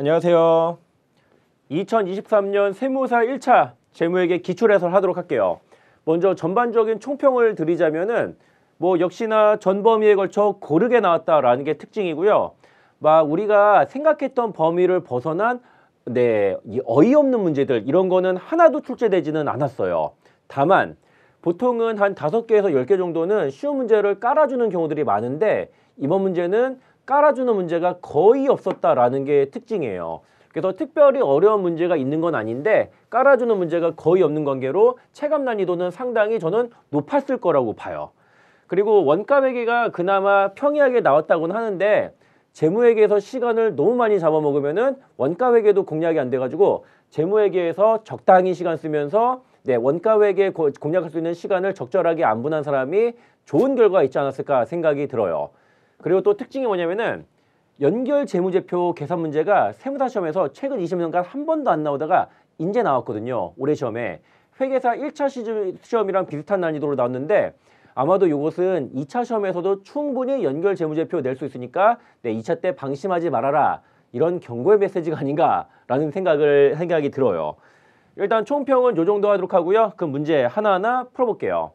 안녕하세요. 2023년 세무사 1차 재무회계 기출해설 하도록 할게요. 먼저 전반적인 총평을 드리자면은 역시나 전 범위에 걸쳐 고르게 나왔다라는 게 특징이고요. 우리가 생각했던 범위를 벗어난 이 어이없는 문제들 이런 거는 하나도 출제되지는 않았어요. 다만 보통은 한 5개에서 10개 정도는 쉬운 문제를 깔아주는 경우들이 많은데 이번 문제는 깔아주는 문제가 거의 없었다라는 게 특징이에요. 그래서 특별히 어려운 문제가 있는 건 아닌데 깔아주는 문제가 거의 없는 관계로 체감 난이도는 상당히 저는 높았을 거라고 봐요. 그리고 원가회계가 그나마 평이하게 나왔다고는 하는데 재무회계에서 시간을 너무 많이 잡아먹으면은 원가회계도 공략이 안 돼가지고 재무회계에서 적당히 시간 쓰면서 원가회계 공략할 수 있는 시간을 적절하게 안 분한 사람이 좋은 결과가 있지 않았을까 생각이 들어요. 그리고 또 특징이 뭐냐면은 연결 재무제표 계산 문제가 세무사 시험에서 최근 20년간 한 번도 안 나오다가 이제 나왔거든요. 올해 시험에. 회계사 1차 시험이랑 비슷한 난이도로 나왔는데 아마도 이것은 2차 시험에서도 충분히 연결 재무제표 낼 수 있으니까 2차 때 방심하지 말아라. 이런 경고의 메시지가 아닌가라는 생각이 들어요. 일단 총평은 이 정도 하도록 하고요. 그 문제 하나하나 풀어볼게요.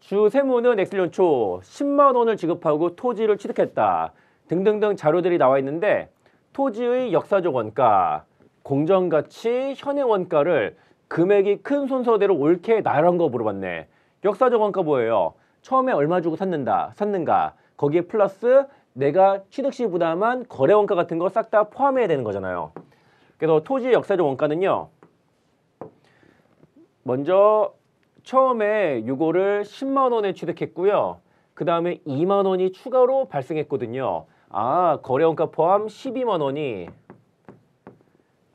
주 세무는 엑셀연초 10만 원을 지급하고 토지를 취득했다. 등등등 자료들이 나와 있는데 토지의 역사적 원가, 공정가치, 현행 원가를 금액이 큰 순서대로 옳게 나열한 거 물어봤네. 역사적 원가 뭐예요? 처음에 얼마 주고 샀는가 거기에 플러스 내가 취득 시 부담한 거래 원가 같은 거 싹 다 포함해야 되는 거잖아요. 그래서 토지의 역사적 원가는요. 먼저 처음에 이거를 10만 원에 취득했고요. 그 다음에 2만 원이 추가로 발생했거든요. 거래원가 포함 12만 원이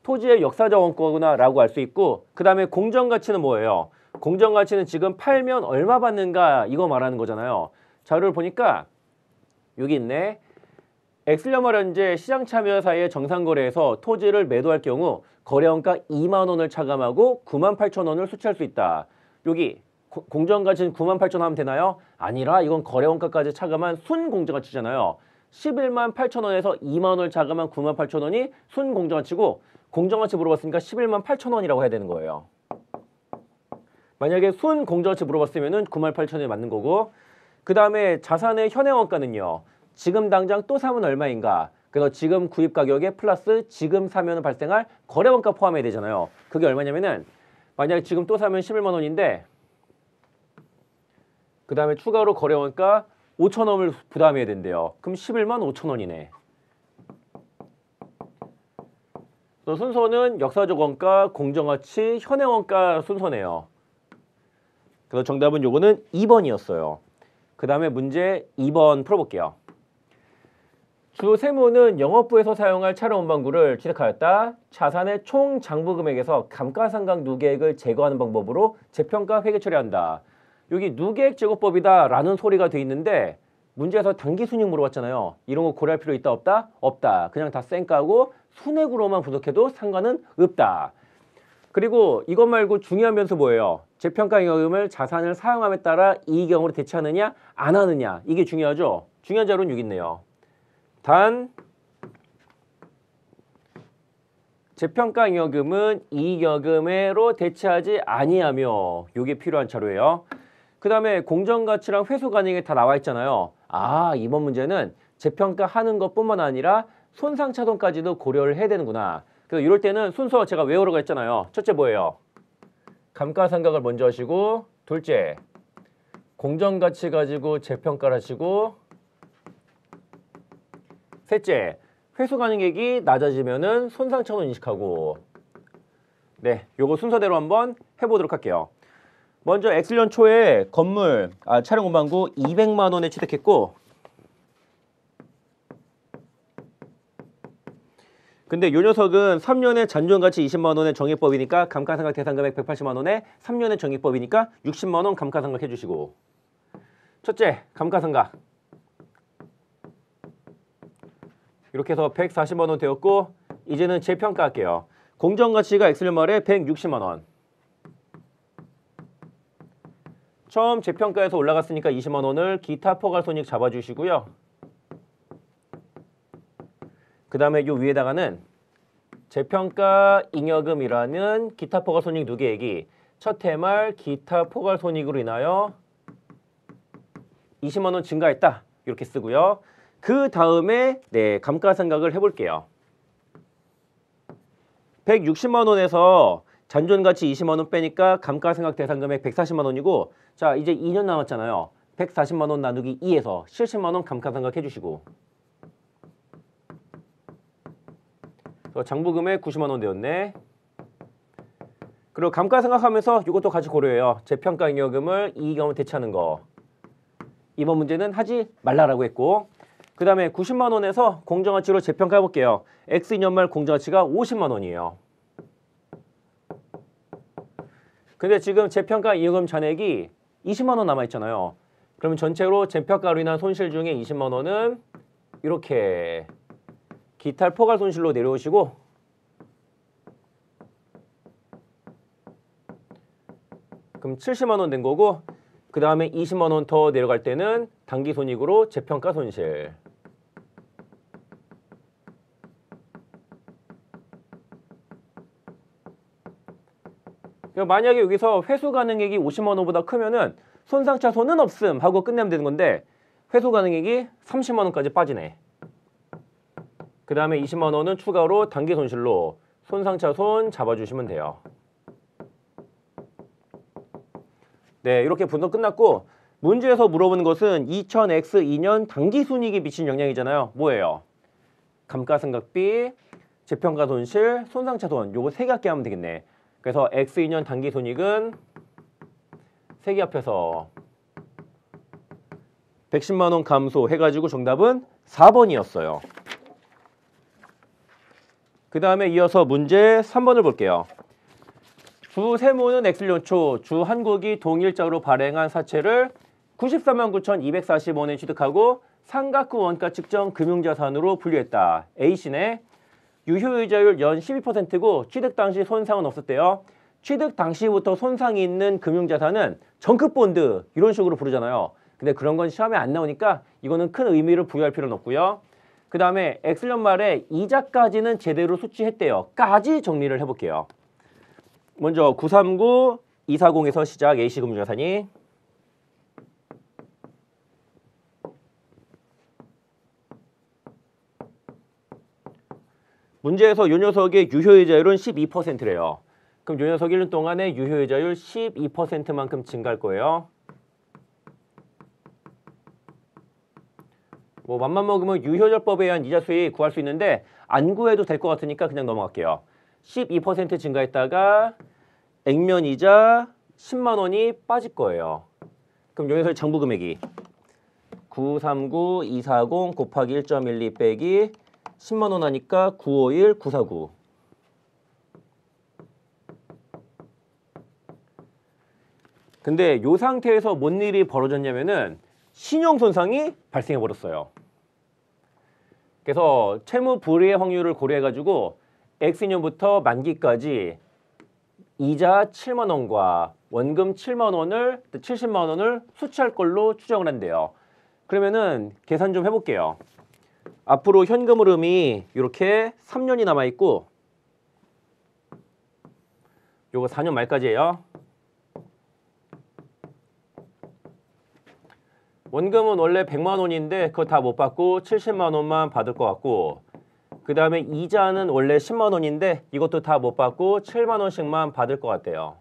토지의 역사적 원가구나 라고 알 수 있고 그 다음에 공정가치는 뭐예요? 공정가치는 지금 팔면 얼마 받는가 이거 말하는 거잖아요. 자료를 보니까 여기 있네. 엑셀연말 현재 시장참여사의 정상거래에서 토지를 매도할 경우 거래원가 2만 원을 차감하고 9만 8천 원을 수취할 수 있다. 여기 공정가치는 9만 8천 원 하면 되나요? 아니라 이건 거래원가까지 차감한 순공정가치잖아요. 11만 8천 원에서 2만 원을 차감한 9만 8천 원이 순공정가치고 공정가치 물어봤으니까 11만 8천 원이라고 해야 되는 거예요. 만약에 순공정가치 물어봤으면 9만 8천 원이 맞는 거고 그 다음에 자산의 현행원가는요. 지금 당장 또 사면 얼마인가? 그래서 지금 구입 가격에 플러스 지금 사면 발생할 거래원가 포함해야 되잖아요. 그게 얼마냐면은 만약에 지금 또 사면 11만 원인데 그 다음에 추가로 거래원가 5천 원을 부담해야 된대요. 그럼 11만 5천 원이네. 순서는 역사적 원가, 공정가치, 현행원가 순서네요. 그래서 정답은 요거는 2번이었어요. 그 다음에 문제 2번 풀어볼게요. 주 세무는 영업부에서 사용할 차량 운반구를 취득하였다. 자산의 총 장부 금액에서 감가상각 누계액을 제거하는 방법으로 재평가 회계 처리한다. 여기 누계액 제거법이다 라는 소리가 돼 있는데 문제에서 단기순이익 물어봤잖아요. 이런 거 고려할 필요 있다 없다? 없다. 그냥 다 쌩까고 순액으로만 분석해도 상관은 없다. 그리고 이것 말고 중요한 변수 뭐예요? 재평가 잉여금을 자산을 사용함에 따라 이익경으로 대체하느냐 안 하느냐 이게 중요하죠. 중요한 자료는 여기 있네요. 단 재평가 잉여금은 이익여금으로 대체하지 아니하며 이게 필요한 자료예요. 그 다음에 공정가치랑 회수 가능이 다 나와 있잖아요. 이번 문제는 재평가하는 것뿐만 아니라 손상차손까지도 고려를 해야 되는구나. 그래서 이럴 때는 순서 제가 외우라고 했잖아요. 첫째 뭐예요? 감가상각을 먼저 하시고 둘째 공정가치 가지고 재평가를 하시고 셋째 회수 가능액이 낮아지면은 손상차손 인식하고 요거 순서대로 한번 해보도록 할게요. 먼저 엑셀연 초에 건물 차량 운반구 200만 원에 취득했고 근데 요 녀석은 3년에 잔존가치 20만 원의 정액법이니까 감가상각 계산금액 180만 원에 3년의 정액법이니까 60만 원 감가상각 해주시고 첫째 감가상각 이렇게 해서 140만 원 되었고 이제는 재평가 할게요. 공정가치가 엑셀연 말에 160만 원 처음 재평가에서 올라갔으니까 20만 원을 기타 포괄손익 잡아주시고요. 그 다음에 요 위에다가는 재평가 잉여금이라는 기타 포괄 손익 누계액이 첫 해말 기타 포괄 손익으로 인하여 20만 원 증가했다. 이렇게 쓰고요. 그 다음에 감가상각을 해볼게요. 160만 원에서 잔존가치 20만 원 빼니까 감가상각 대상금액 140만 원이고, 자 이제 2년 남았잖아요. 140만 원 나누기 2에서 70만 원 감가상각 해주시고, 장부금액 90만 원 되었네. 그리고 감가상각하면서 이것도 같이 고려해요. 재평가 잉여금을 이익금을 대체하는 거. 이번 문제는 하지 말라라고 했고, 그 다음에 90만 원에서 공정가치로 재평가해 볼게요. X2년 말 공정가치가 50만 원이에요. 근데 지금 재평가 잉여금 잔액이 20만 원 남아있잖아요. 그러면 전체로 재평가로 인한 손실 중에 20만 원은 이렇게 기타 포괄 손실로 내려오시고, 그럼 70만 원 된 거고, 그 다음에 20만 원 더 내려갈 때는 당기손익으로 재평가 손실. 만약에 여기서 회수 가능액이 50만 원보다 크면은 손상차손은 없음 하고 끝내면 되는 건데, 회수 가능액이 30만 원까지 빠지네. 그 다음에 20만 원은 추가로 당기손실로 손상차손 잡아주시면 돼요. 네, 이렇게 분석 끝났고, 문제에서 물어보는 것은 2000X2년 당기순이익에 미친 영향이잖아요. 뭐예요? 감가상각비, 재평가 손실, 손상차손, 요거 세 개 합계하면 되겠네. 그래서 X2년 당기순이익은 세 개 합해서 110만 원 감소해가지고 정답은 4번이었어요. 그 다음에 이어서 문제 3번을 볼게요. 주 세무는 X년초 주 한국이 동일자로 발행한 사채를 94만 9,240원에 취득하고 상각후 원가 측정 금융자산으로 분류했다. A씨네. 유효이자율 연 12%고 취득 당시 손상은 없었대요. 취득 당시부터 손상이 있는 금융자산은 정크본드 이런 식으로 부르잖아요. 근데 그런 건 시험에 안 나오니까 이거는 큰 의미를 부여할 필요는 없고요. 그 다음에 X년 말에 이자까지는 제대로 수취했대요. 까지 정리를 해볼게요. 먼저 939, 240에서 시작 A씨 금융자산이 문제에서 요 녀석의 유효이자율은 12%래요. 그럼 요 녀석 1년 동안에 유효이자율 12%만큼 증가할 거예요. 뭐 맘만 먹으면 유효절법에 의한 이자 수익 구할 수 있는데 안 구해도 될 것 같으니까 그냥 넘어갈게요. 12% 증가했다가 액면 이자 10만 원이 빠질 거예요. 그럼 여기서 장부 금액이 939, 240 곱하기 1.12 빼기 10만 원 하니까 951, 949. 근데 이 상태에서 뭔 일이 벌어졌냐면은 신용 손상이 발생해 버렸어요. 그래서 채무 불이의 확률을 고려해가지고 X년부터 만기까지 이자 7만 원과 원금 7만 원을 70만 원을 수취할 걸로 추정을 한대요. 그러면은 계산 좀 해볼게요. 앞으로 현금 흐름이 이렇게 3년이 남아 있고, 요거 4년 말까지예요. 원금은 원래 100만 원인데 그거 다 못 받고 70만 원만 받을 것 같고, 그 다음에 이자는 원래 10만 원인데 이것도 다 못 받고 7만 원씩만 받을 것 같대요.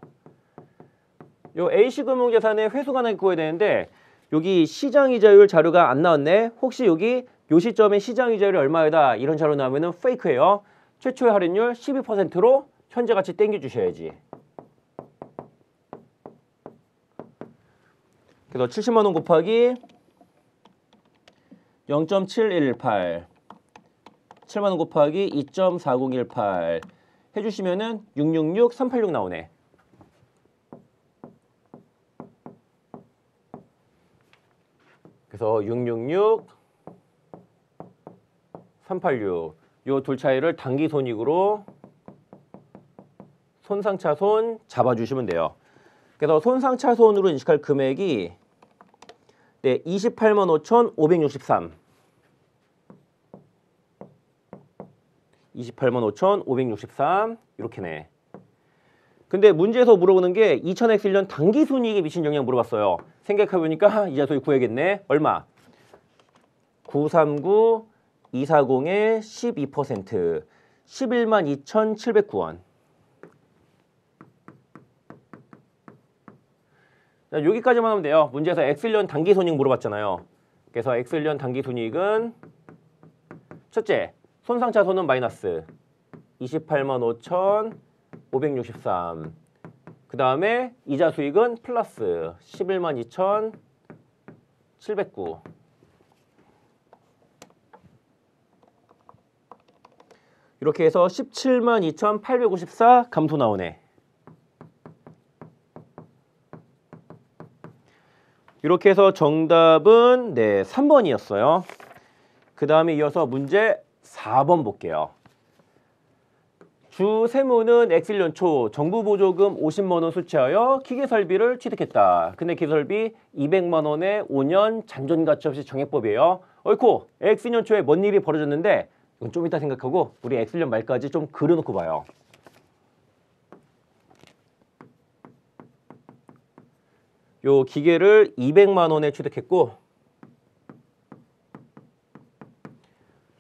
요 A씨 금융자산의 회수 가능액 구해야 되는데 여기 시장이자율 자료가 안 나왔네. 혹시 여기 요 시점에 시장이자율이 얼마이다 이런 자료 나오면은 페이크예요. 최초의 할인율 12%로 현재 가치 땡겨주셔야지. 그래서 70만 원 곱하기 0.7118 7만 원 곱하기 2.4018 해주시면은 666, 386 나오네. 그래서 666, 386 요 둘 차이를 당기손익으로 손상차손 잡아주시면 돼요. 그래서 손상차손으로 인식할 금액이 28만 5,563 28만 5,563 이렇게네. 근데 문제에서 물어보는 게 2000X1년 당기순이익에 미친 영향 물어봤어요. 생각해보니까 이자소익 구해야겠네. 얼마? 939 240의 12% 11만 2,709원. 자, 여기까지만 하면 돼요. 문제에서 X1년 당기순이익 물어봤잖아요. 그래서 X1년 당기순이익은 첫째, 손상차손은 마이너스 28만 5,563. 그 다음에 이자 수익은 플러스 11만 2,709. 이렇게 해서 17만 2,854 감소 나오네. 이렇게 해서 정답은 3번이었어요. 그 다음에 이어서 문제 4번 볼게요. 주 세무는 X1년 초 정부 보조금 50만 원 수취하여 기계설비를 취득했다. 근데 기계설비 200만 원에 5년 잔존 가치 없이 정액법이에요. 어이쿠, X1년 초에 뭔 일이 벌어졌는데 이건 좀 이따 생각하고 우리 X1년 말까지 좀 그려놓고 봐요. 요 기계를 200만 원에 취득했고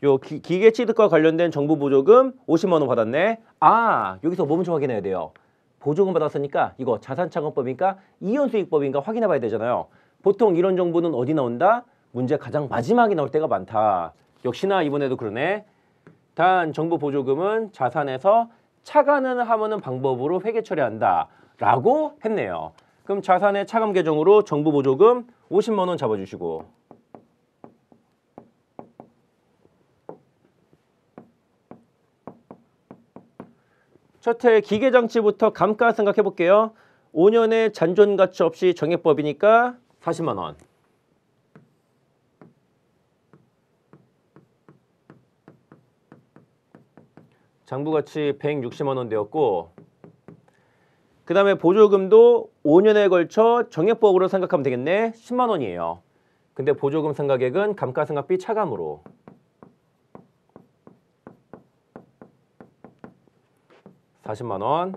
요 기계 취득과 관련된 정부 보조금 50만 원 받았네. 아, 여기서 뭐 먼저 확인해야 돼요. 보조금 받았으니까 이거 자산차감법인가 이연수익법인가 확인해 봐야 되잖아요. 보통 이런 정보는 어디 나온다? 문제 가장 마지막에 나올 때가 많다. 역시나 이번에도 그러네. 단 정부 보조금은 자산에서 차감을 하는 방법으로 회계 처리한다 라고 했네요. 그럼 자산의 차감 계정으로 정부 보조금 50만 원 잡아주시고 첫해 기계장치부터 감가 생각해 볼게요. 5년의 잔존 가치 없이 정액법이니까 40만 원. 장부가치 160만 원 되었고 그 다음에 보조금도 5년에 걸쳐 정액법으로 생각하면 되겠네. 10만 원이에요. 근데 보조금 생각액은 감가상각비 차감으로. (40만 원).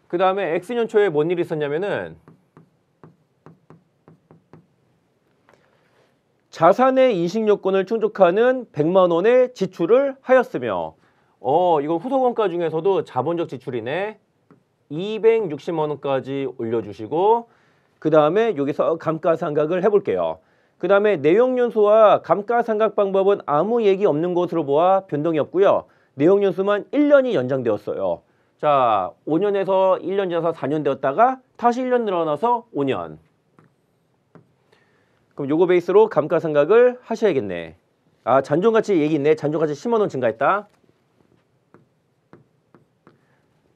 그 다음에 X년 초에 뭔 일이 있었냐면은 자산의 인식요건을 충족하는 100만 원의 지출을 하였으며 이거 후속원가 중에서도 자본적 지출이네. 260만 원까지 올려주시고 그 다음에 여기서 감가상각을 해볼게요. 그 다음에 내용연수와 감가상각 방법은 아무 얘기 없는 것으로 보아 변동이 없고요. 내용연수만 1년이 연장되었어요. 자, 5년에서 1년 지나서 4년 되었다가 다시 1년 늘어나서 5년. 그럼 요거 베이스로 감가상각을 하셔야겠네. 아, 잔존가치 얘기 있네. 잔존가치 10만 원 증가했다.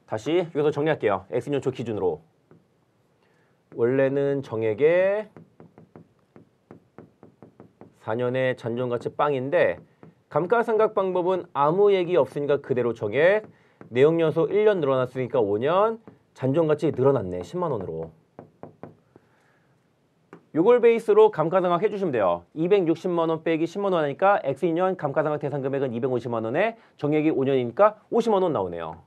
다시 여기서 정리할게요. X년 초 기준으로. 원래는 정액에 4년의 잔존가치 빵인데 감가상각 방법은 아무 얘기 없으니까 그대로 정액. 내용연수 1년 늘어났으니까 5년. 잔존가치 늘어났네. 10만 원으로. 요걸 베이스로 감가상각 해주시면 돼요. 260만 원 빼기 10만 원 하니까 X2년 감가상각 대상 금액은 250만 원에 정액이 5년이니까 50만 원 나오네요.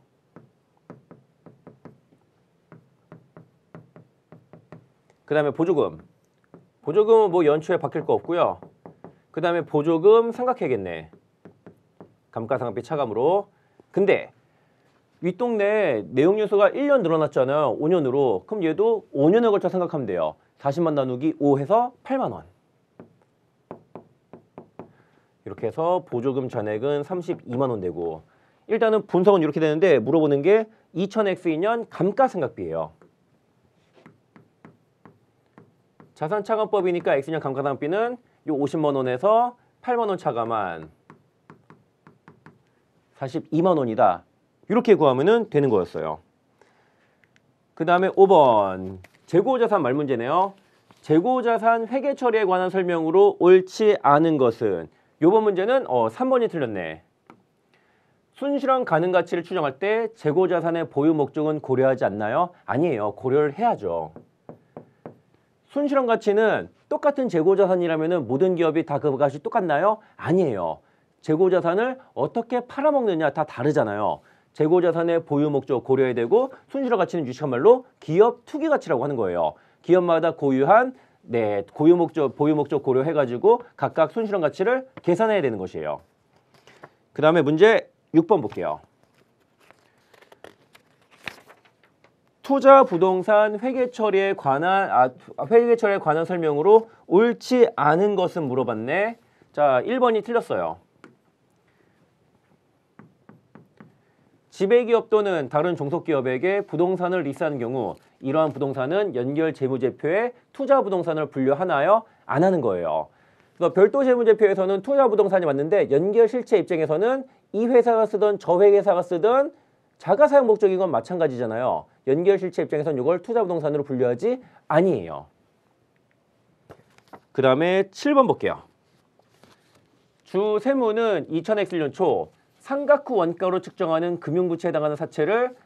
그 다음에 보조금. 보조금은 뭐 연초에 바뀔 거 없고요. 그 다음에 보조금 생각해야겠네. 감가상각비 차감으로. 근데 윗동네 내용연수가 1년 늘어났잖아요. 5년으로. 그럼 얘도 5년에 걸쳐 생각하면 돼요. 40만 나누기 5 해서 8만 원. 이렇게 해서 보조금 잔액은 32만 원 되고 일단은 분석은 이렇게 되는데 물어보는 게 2000X2년 감가상각비예요. 자산차감법이니까 X년 감가상각비는 요 50만 원에서 8만 원 차감한 42만 원이다. 이렇게 구하면 되는 거였어요. 그 다음에 5번. 재고자산 말문제네요. 재고자산 회계 처리에 관한 설명으로 옳지 않은 것은 요번 문제는 3번이 틀렸네. 순실현 가능 가치를 추정할 때 재고자산의 보유 목적은 고려하지 않나요? 아니에요. 고려를 해야죠. 순실현 가치는 똑같은 재고자산이라면 모든 기업이 다 그 값이 똑같나요? 아니에요. 재고자산을 어떻게 팔아먹느냐 다 다르잖아요. 재고자산의 보유 목적 고려해야 되고 순실화 가치는 유식한 말로 기업 투기 가치라고 하는 거예요. 기업마다 고유한 보유 목적 고려해가지고 각각 순실현 가치를 계산해야 되는 것이에요. 그 다음에 문제 6번 볼게요. 투자 부동산 회계 처리에 관한 설명으로 옳지 않은 것은 물어봤네. 자, 1번이 틀렸어요. 지배기업 또는 다른 종속기업에게 부동산을 리스하는 경우 이러한 부동산은 연결 재무제표에 투자 부동산을 분류하나요? 안 하는 거예요. 그래서 별도 재무제표에서는 투자 부동산이 맞는데 연결 실체 입장에서는 이 회사가 쓰던 저 회사가 쓰던 자가 사용 목적인 건 마찬가지잖아요. 연결 실체 입장에서는 이걸 투자 부동산으로 분류하지 아니에요. 그 다음에 7번 볼게요. 주 세무는 2000X년 초 상각 후 원가로 측정하는 금융부채에 해당하는 사채를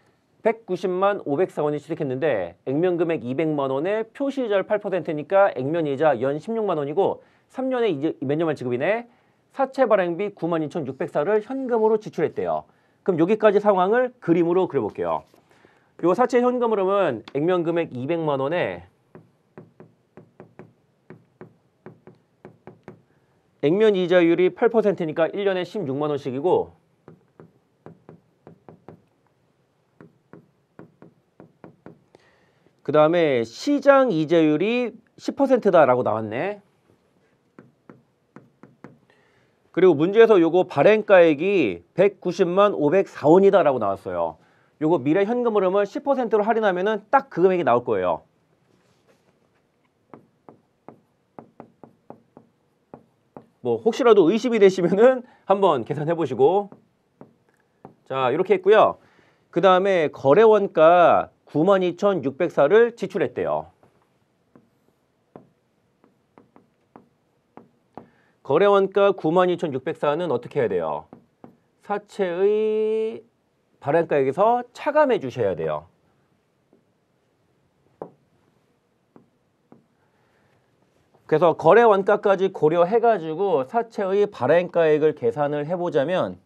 190만 504원이 취득했는데 액면금액 200만 원에 표시이자율 8%니까 액면이자 연 16만 원이고 3년에 몇 년만 지급이네. 사채 발행비 92,604를 현금으로 지출했대요. 그럼 여기까지 상황을 그림으로 그려볼게요. 요 사채 현금 흐름은 액면금액 200만 원에 액면 이자율이 8%니까 1년에 16만 원씩이고 그 다음에 시장 이자율이 10%다라고 나왔네. 그리고 문제에서 요거 발행가액이 190만 504원이다라고 나왔어요. 요거 미래 현금 흐름을 10%로 할인하면은 딱 그 금액이 나올 거예요. 뭐 혹시라도 의심이 되시면은 한번 계산해 보시고. 자, 이렇게 했고요. 그 다음에 거래원가 92,604를 지출했대요. 거래원가 92,604는 어떻게 해야 돼요? 사채의 발행가액에서 차감해 주셔야 돼요. 그래서 거래원가까지 고려해가지고 사채의 발행가액을 계산을 해보자면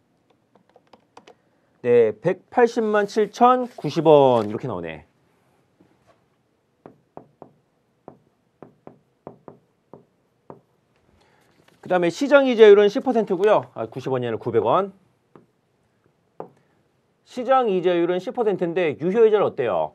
180만 7,090원 이렇게 나오네. 그 다음에 시장이자율은 10%고요. 90원이 아니라 900원. 시장이자율은 10%인데 유효이자는 어때요?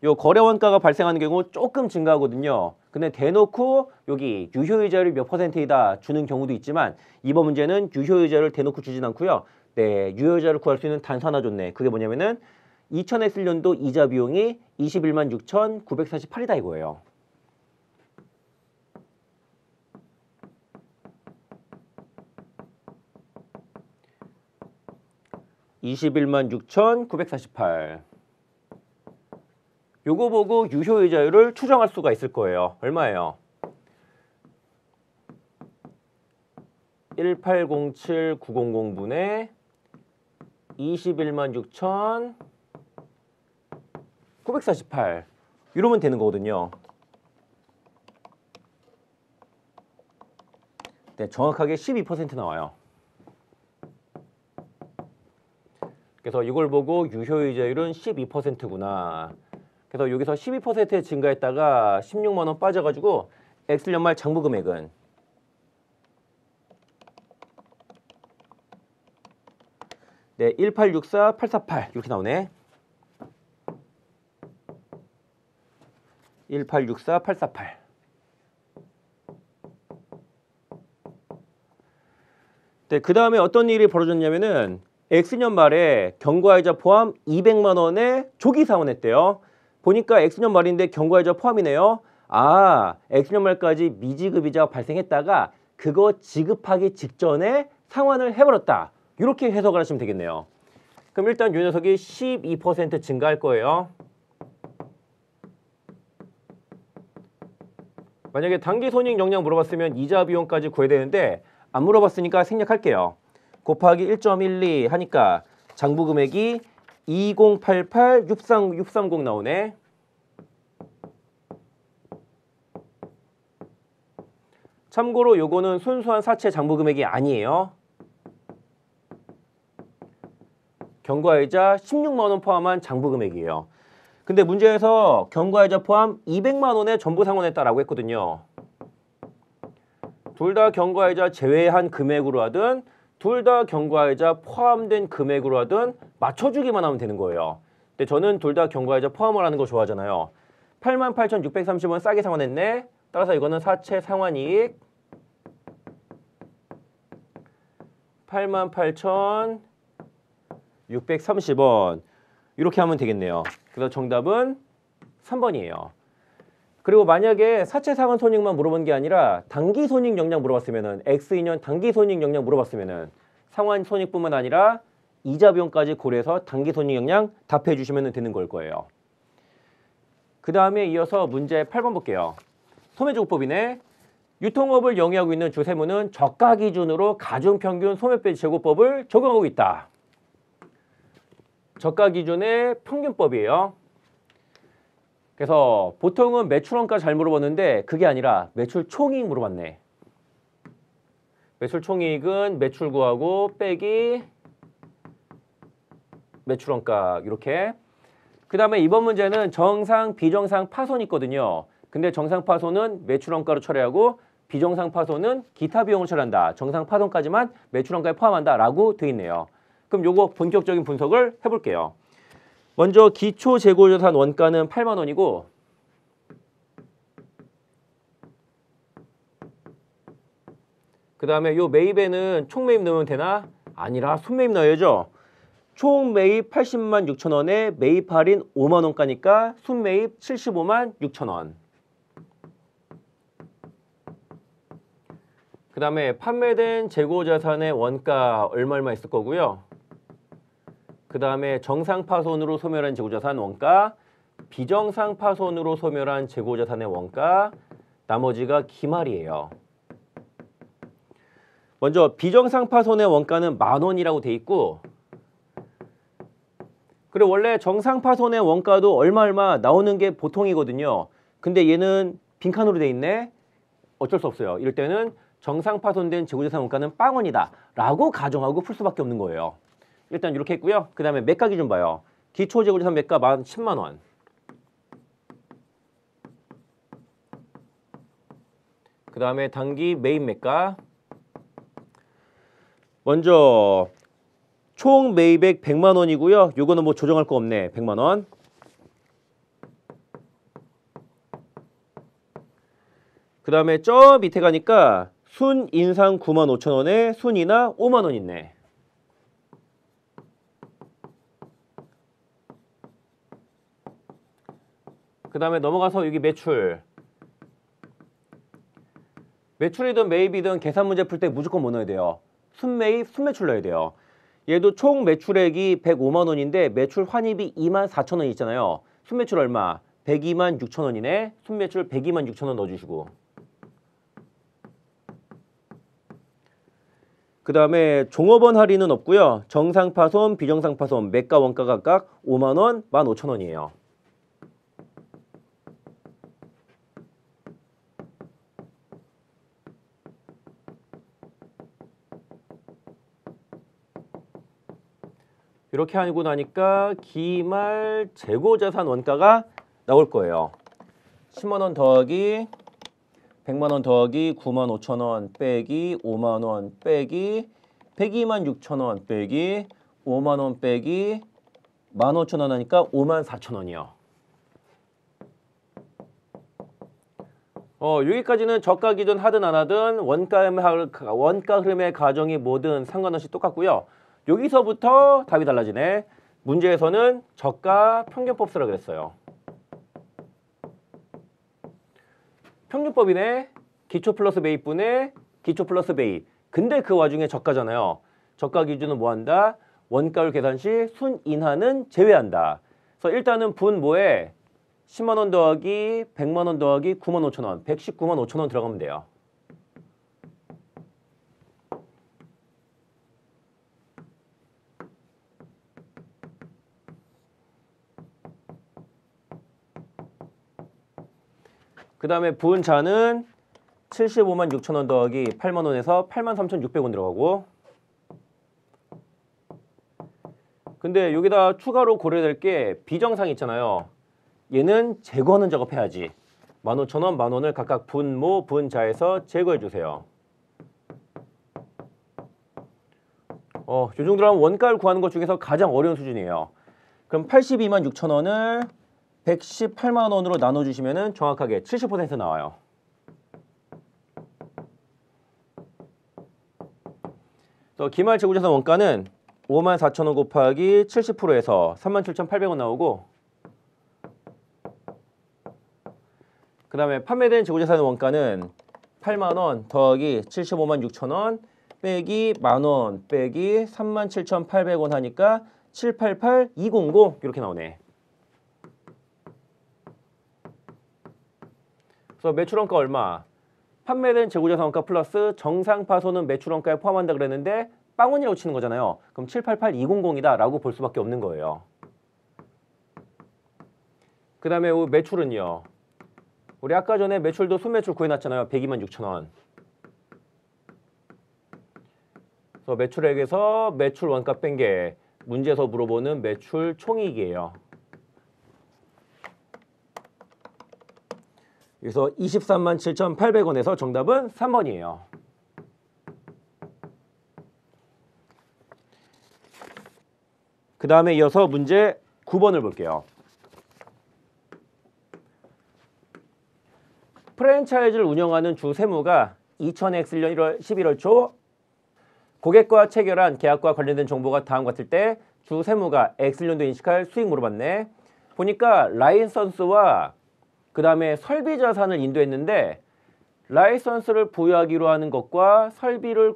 요 거래원가가 발생하는 경우 조금 증가하거든요. 근데 대놓고 여기 유효이자율이 몇 %이다 주는 경우도 있지만 이번 문제는 유효이자를 대놓고 주진 않고요. 유효이자를 구할 수 있는 단서 하나 줬네. 그게 뭐냐면은 2000X년도 이자 비용이 21만 6,948이다 이거예요. (21만 6,948) 요거 보고 유효이자율을 추정할 수가 있을 거예요. 얼마예요? 1807900분의 21만 6,948 이러면 되는 거거든요. 네, 정확하게 12% 나와요. 그래서 이걸 보고 유효이자율은 12%구나. 그래서 여기서 12% 증가했다가 16만 원 빠져가지고 X연말 장부금액은 1864848 이렇게 나오네. 1864848. 네, 그 다음에 어떤 일이 벌어졌냐면은 X년 말에 경과이자 포함 200만 원의 조기 상환했대요. 보니까 X년 말인데 경과이자 포함이네요. X년 말까지 미지급이자가 발생했다가 그거 지급하기 직전에 상환을 해버렸다. 이렇게 해석을 하시면 되겠네요. 그럼 일단 이 녀석이 12% 증가할 거예요. 만약에 단기 손익 영량 물어봤으면 이자 비용까지 구해야 되는데 안 물어봤으니까 생략할게요. 곱하기 1.12 하니까 장부 금액이 2088-630 나오네. 참고로 요거는 순수한 사채 장부 금액이 아니에요. 경과이자 16만 원 포함한 장부 금액이에요. 근데 문제에서 경과이자 포함 200만 원의 전부 상환했다라고 했거든요. 둘 다 경과이자 제외한 금액으로 하든 둘 다 경과이자 포함된 금액으로 하든 맞춰주기만 하면 되는 거예요. 근데 저는 둘 다 경과이자 포함을 하는 거 좋아하잖아요. 88,630원 싸게 상환했네. 따라서 이거는 사채 상환이익 88,630원 이렇게 하면 되겠네요. 그래서 정답은 3번이에요. 그리고 만약에 사채 상환 손익만 물어본 게 아니라 단기 손익 역량 물어봤으면은 X2년 단기 손익 역량 물어봤으면은 상환 손익뿐만 아니라 이자 비용까지 고려해서 단기 손익 역량 답해 주시면 되는 걸 거예요. 그 다음에 이어서 문제 8번 볼게요. 소매제고법이네. 유통업을 영위하고 있는 주세무는 저가 기준으로 가중평균 소매빼기 제고법을 적용하고 있다. 저가 기준의 평균법이에요. 그래서 보통은 매출원가 잘 물어봤는데 그게 아니라 매출 총이익 물어봤네. 매출 총이익은 매출 구하고 빼기 매출원가 이렇게. 그 다음에 이번 문제는 정상, 비정상 파손이 있거든요. 근데 정상 파손은 매출원가로 처리하고 비정상 파손은 기타 비용을 처리한다. 정상 파손까지만 매출원가에 포함한다 라고 돼 있네요. 그럼 요거 본격적인 분석을 해볼게요. 먼저 기초 재고자산 원가는 8만 원이고 그 다음에 요 매입에는 총 매입 넣으면 되나? 아니라 순매입 넣어야죠. 총 매입 80만 6천 원에 매입 할인 5만 원가니까 순매입 75만 6천 원. 그 다음에 판매된 재고자산의 원가 얼마 있을 거고요. 그 다음에 정상 파손으로 소멸한 재고자산 원가, 비정상 파손으로 소멸한 재고자산의 원가, 나머지가 기말이에요. 먼저 비정상 파손의 원가는 10,000원이라고 돼 있고 그리고 원래 정상 파손의 원가도 얼마 나오는 게 보통이거든요. 근데 얘는 빈칸으로 돼 있네. 어쩔 수 없어요. 이럴 때는 정상 파손된 재고자산 원가는 빵원이다 라고 가정하고 풀 수밖에 없는 거예요. 일단 이렇게 했고요. 그 다음에 매가 기준 봐요. 기초 재고자산 매가 10만 원. 그 다음에 단기 매입 매가. 먼저 총 매입액 100만 원이고요. 요거는 뭐 조정할 거 없네. 100만 원. 그 다음에 저 밑에 가니까 순 인상 9만 5천 원에 순이나 5만 원 있네. 그 다음에 넘어가서 여기 매출. 매출이든 매입이든 계산 문제 풀 때 무조건 뭐 넣어야 돼요? 순매입, 순매출 넣어야 돼요. 얘도 총 매출액이 105만 원인데 매출 환입이 2만 4천 원 있잖아요. 순매출 얼마? 102만 6천 원이네. 순매출 102만 6천 원 넣어주시고. 그 다음에 종업원 할인은 없고요. 정상파손, 비정상파손, 매가 원가 각각 5만 원, 15,000원이에요. 이렇게 하고 나니까 기말 재고자산 원가가 나올 거예요. 10만 원 더하기 100만 원 더하기 9만 5천 원 빼기 5만 원 빼기 102만 6천 원 빼기 5만 원 빼기 15,000원 하니까 5만 4천 원이요. 여기까지는 저가 기준 하든 안 하든 원가 흐름의 가정이 뭐든 상관없이 똑같고요. 여기서부터 답이 달라지네. 문제에서는 저가 평균법 쓰라 그랬어요. 평균법이네. 기초 플러스 매입분의 기초 플러스 매입. 근데 그 와중에 저가잖아요. 저가 기준은 뭐 한다? 원가율 계산 시 순인하는 제외한다. 그래서 일단은 분 뭐에 10만 원 더하기 100만 원 더하기 9만 5천 원, 119만 5천 원 들어가면 돼요. 그 다음에 분자는 75만 6천 원 더하기 8만 원에서 8만 3,600원 들어가고 근데 여기다 추가로 고려될 게 비정상 있잖아요. 얘는 제거하는 작업해야지. 15,000원, 10,000원을 각각 분모, 분자에서 제거해 주세요. 요 정도로 하면 원가를 구하는 것 중에서 가장 어려운 수준이에요. 그럼 82만 6천원을 118만 원으로 나눠주시면 정확하게 70% 나와요. 또 기말 재고자산 원가는 5만 4천원 곱하기 70%에서 37,800원 나오고, 그 다음에 판매된 재고자산 원가는 8만원 더하기 75만 6천원 빼기 만원 빼기 37,800원 하니까 788200 이렇게 나오네. 그래서 매출원가 얼마? 판매된 재고자산원가 플러스 정상파손은 매출원가에 포함한다 그랬는데 빵원이라고 치는 거잖아요. 그럼 788200이다 라고 볼 수밖에 없는 거예요. 그 다음에 매출은요. 우리 아까 전에 매출도 순매출 구해놨잖아요. 102만 6천원. 그래서 매출액에서 매출 원가 뺀 게 문제에서 물어보는 매출 총이익이에요. 그래서 23만 7,800원에서 정답은 3번이에요. 그 다음에 이어서 문제 9번을 볼게요. 프랜차이즈를 운영하는 주 세무가 2000X년 1월 11월 초 고객과 체결한 계약과 관련된 정보가 다음과 같을 때 주 세무가 X년도 인식할 수익 물어봤네. 보니까 라이선스와 그 다음에 설비 자산을 인도했는데 라이선스를 부여하기로 하는 것과 설비를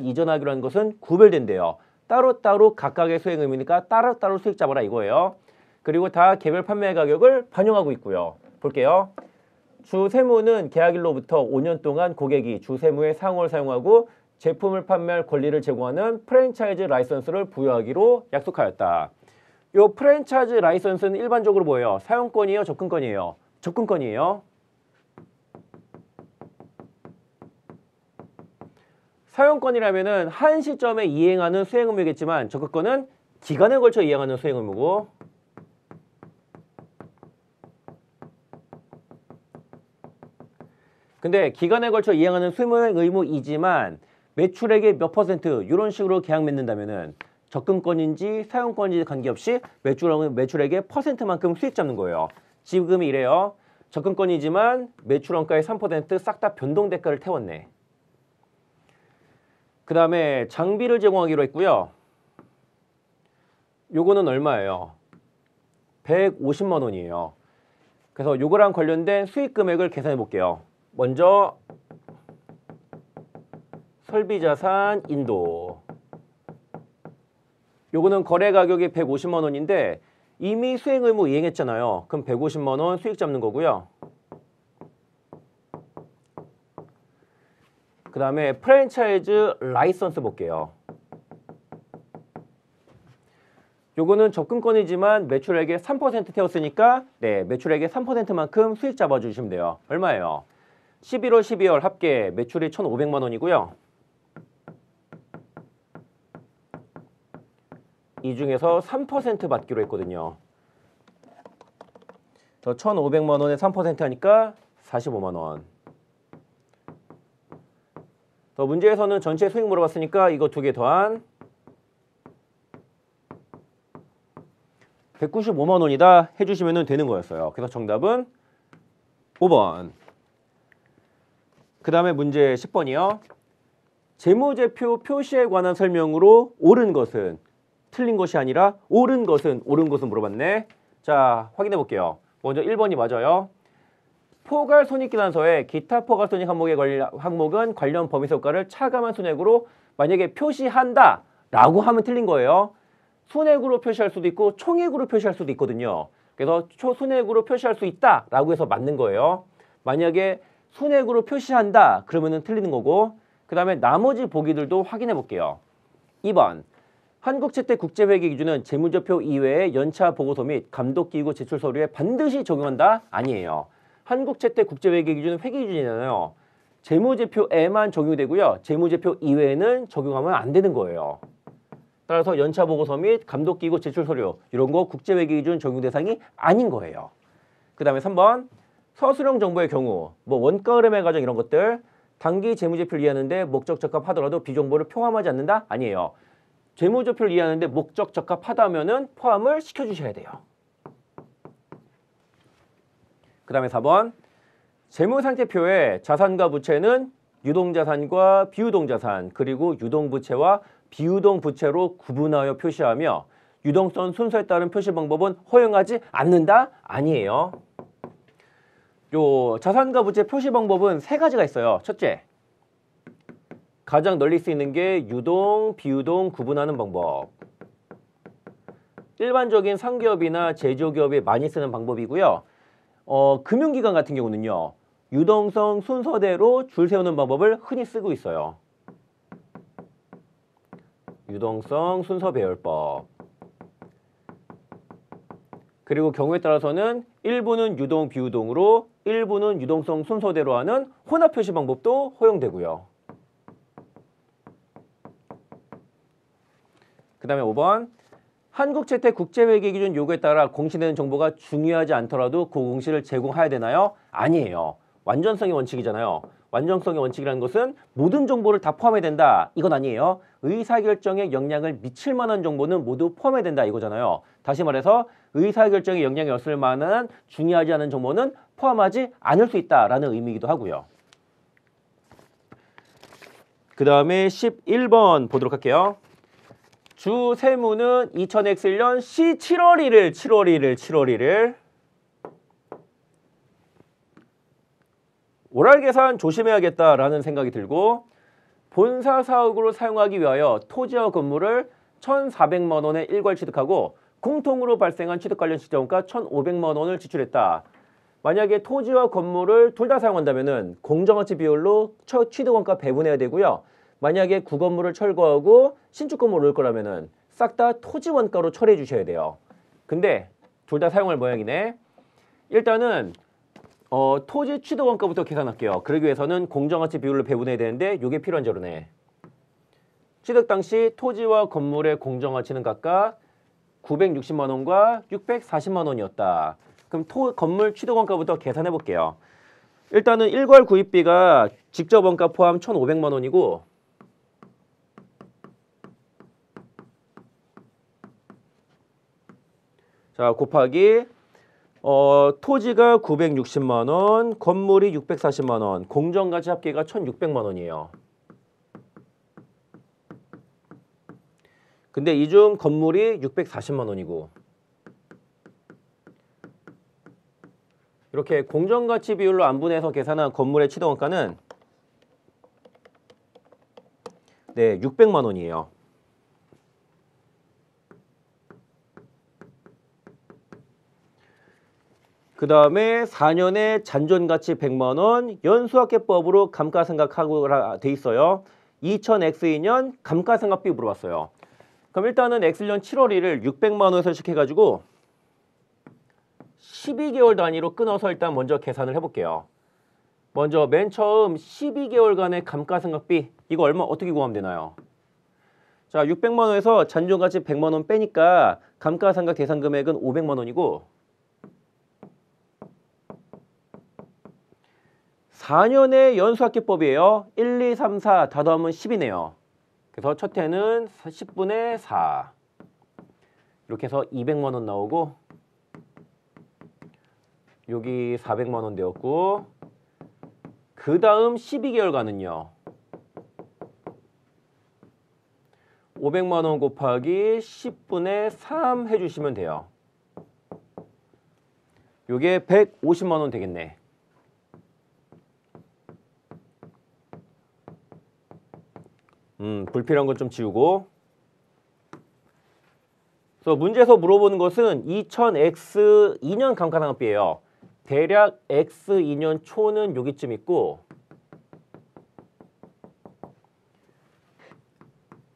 이전하기로 하는 것은 구별된대요. 따로따로 각각의 수익 의미니까 따로따로 수익 잡아라 이거예요. 그리고 다 개별 판매 가격을 반영하고 있고요. 볼게요. 주 세무는 계약일로부터 5년 동안 고객이 주 세무의 상호를 사용하고 제품을 판매할 권리를 제공하는 프랜차이즈 라이선스를 부여하기로 약속하였다. 요 프랜차이즈 라이선스는 일반적으로 뭐예요? 사용권이에요? 접근권이에요? 접근권이에요. 사용권이라면은 한 시점에 이행하는 수행 의무겠지만 접근권은 기간에 걸쳐 이행하는 수행 의무고, 근데 기간에 걸쳐 이행하는 수행 의무이지만 매출액의 몇 퍼센트 이런 식으로 계약 맺는다면은 접근권인지 사용권인지 관계없이 매출액의 퍼센트만큼 수익 잡는 거예요. 지금이 이래요. 접근권이지만 매출원가의 3% 싹 다 변동 대가를 태웠네. 그 다음에 장비를 제공하기로 했고요. 요거는 얼마예요? 150만 원이에요. 그래서 요거랑 관련된 수익 금액을 계산해 볼게요. 먼저 설비자산 인도. 요거는 거래 가격이 150만 원인데 이미 수행 의무 이행했잖아요. 그럼 150만 원 수익 잡는 거고요. 그 다음에 프랜차이즈 라이선스 볼게요. 요거는 접근권이지만 매출액의 3% 태웠으니까 매출액의 3%만큼 수익 잡아주시면 돼요. 얼마예요? 11월, 12월 합계 매출이 1,500만 원이고요. 이 중에서 3% 받기로 했거든요. 저 1,500만 원에 3% 하니까 45만 원. 더 문제에서는 전체 수익 물어봤으니까 이거 두 개 더한 195만 원이다 해주시면 되는 거였어요. 그래서 정답은 5번. 그 다음에 문제 10번이요. 재무제표 표시에 관한 설명으로 옳은 것은, 틀린 것이 아니라 옳은 것은 물어봤네. 자, 확인해 볼게요. 먼저 1번이 맞아요. 포괄손익계산서에 기타 포괄손익 항목은 관련 범위효과를 차감한 손해액으로 만약에 표시한다 라고 하면 틀린 거예요. 손해액으로 표시할 수도 있고 총액으로 표시할 수도 있거든요. 그래서 손해액으로 표시할 수 있다 라고 해서 맞는 거예요. 만약에 손해액으로 표시한다 그러면은 틀리는 거고, 그 다음에 나머지 보기들도 확인해 볼게요. 2번 한국채택 국제회계 기준은 재무제표 이외의 연차 보고서 및 감독기구 제출 서류에 반드시 적용한다? 아니에요. 한국채택 국제회계 기준은 회계 기준이잖아요. 재무제표에만 적용이 되고요. 재무제표 이외에는 적용하면 안 되는 거예요. 따라서 연차 보고서 및 감독기구 제출 서류 이런 거 국제회계 기준 적용 대상이 아닌 거예요. 그 다음에 3번 서술형 정보의 경우 뭐 원가 흐름의 과정 이런 것들 단기 재무제표를 이해하는데 목적 적합하더라도 비정보를 포함하지 않는다? 아니에요. 재무제표를 이해하는데 목적 적합하다면은 포함을 시켜주셔야 돼요. 그 다음에 4번 재무상태표에 자산과 부채는 유동자산과 비유동자산 그리고 유동부채와 비유동부채로 구분하여 표시하며 유동성 순서에 따른 표시 방법은 허용하지 않는다? 아니에요. 요 자산과 부채 표시 방법은 세 가지가 있어요. 첫째, 가장 널리 쓰이는 게 유동, 비유동 구분하는 방법. 일반적인 상기업이나 제조기업이 많이 쓰는 방법이고요. 금융기관 같은 경우는요. 유동성 순서대로 줄 세우는 방법을 흔히 쓰고 있어요. 유동성 순서 배열법. 그리고 경우에 따라서는 일부는 유동, 비유동으로 일부는 유동성 순서대로 하는 혼합 표시 방법도 허용되고요. 그 다음에 5번 한국채택 국제회계 기준 요구에 따라 공시되는 정보가 중요하지 않더라도 그 공시를 제공해야 되나요? 아니에요. 완전성의 원칙이잖아요. 완전성의 원칙이라는 것은 모든 정보를 다 포함해야 된다. 이건 아니에요. 의사결정에 영향을 미칠 만한 정보는 모두 포함해야 된다. 이거잖아요. 다시 말해서 의사결정에 영향이 없을 만한 중요하지 않은 정보는 포함하지 않을 수 있다라는 의미이기도 하고요. 그 다음에 11번 보도록 할게요. 주 세무는 2000X1년 시 7월 1일 오랄 계산 조심해야겠다라는 생각이 들고 본사 사업으로 사용하기 위하여 토지와 건물을 1,400만 원에 일괄 취득하고 공통으로 발생한 취득 관련 시정가 1,500만 원을 지출했다. 만약에 토지와 건물을 둘 다 사용한다면은 공정가치 비율로 취득원가 배분해야 되고요. 만약에 구건물을 철거하고 신축 건물을 넣을 거라면은 싹 다 토지 원가로 처리해 주셔야 돼요. 근데 둘 다 사용할 모양이네. 일단은 토지 취득 원가부터 계산할게요. 그러기 위해서는 공정가치 비율로 배분해야 되는데 이게 필요한 자료네. 취득 당시 토지와 건물의 공정가치는 각각 960만 원과 640만 원이었다. 그럼 건물 취득 원가부터 계산해 볼게요. 일단은 일괄 구입비가 직접 원가 포함 1,500만 원이고 자 곱하기 토지가 960만 원, 건물이 640만 원, 공정가치 합계가 1,600만 원이에요. 근데 이 중 건물이 640만 원이고 이렇게 공정가치 비율로 안분해서 계산한 건물의 취득원가는 네, 600만 원이에요. 그 다음에 4년에 잔존가치 100만 원, 연수학계법으로 감가상각하고 돼 있어요. 2000X2년 감가상각비 물어봤어요. 그럼 일단은 X년 7월 1일 600만 원에서 시작해가지고 12개월 단위로 끊어서 일단 먼저 계산을 해볼게요. 먼저 맨 처음 12개월간의 감가상각비 이거 얼마 어떻게 구하면 되나요? 자 600만 원에서 잔존가치 100만 원 빼니까 감가상각 대상 금액은 500만 원이고 4년의 연수학계법이에요. 1, 2, 3, 4 다 더하면 10이네요. 그래서 첫 해는 10분의 4 이렇게 해서 200만 원 나오고 여기 400만 원 되었고 그 다음 12개월간은요. 500만 원 곱하기 10분의 3 해주시면 돼요. 요게 150만 원 되겠네. 불필요한 건 좀 지우고. 그래서 문제에서 물어보는 것은 2000X2년 감가상각비예요. 대략 X2년 초는 여기쯤 있고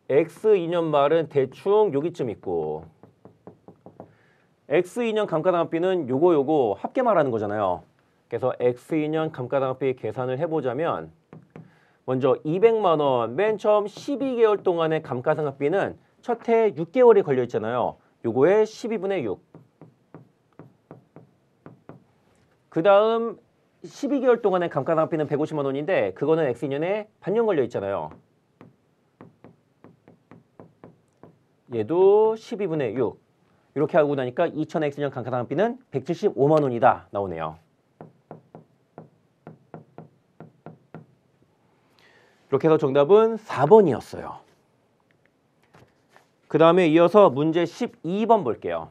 X2년 말은 대충 여기쯤 있고 X2년 감가상각비는 요거 합계 말하는 거잖아요. 그래서 X2년 감가상각비 계산을 해보자면 먼저 200만 원 맨 처음 12개월 동안의 감가상각비는 첫 해 6개월이 걸려 있잖아요. 요거의 12분의 6. 그 다음 12개월 동안의 감가상각비는 150만 원인데 그거는 X년에 반년 걸려 있잖아요. 얘도 12분의 6. 이렇게 하고 나니까 2000X년 감가상각비는 175만 원이다 나오네요. 이렇게 해서 정답은 4번이었어요. 그 다음에 이어서 문제 12번 볼게요.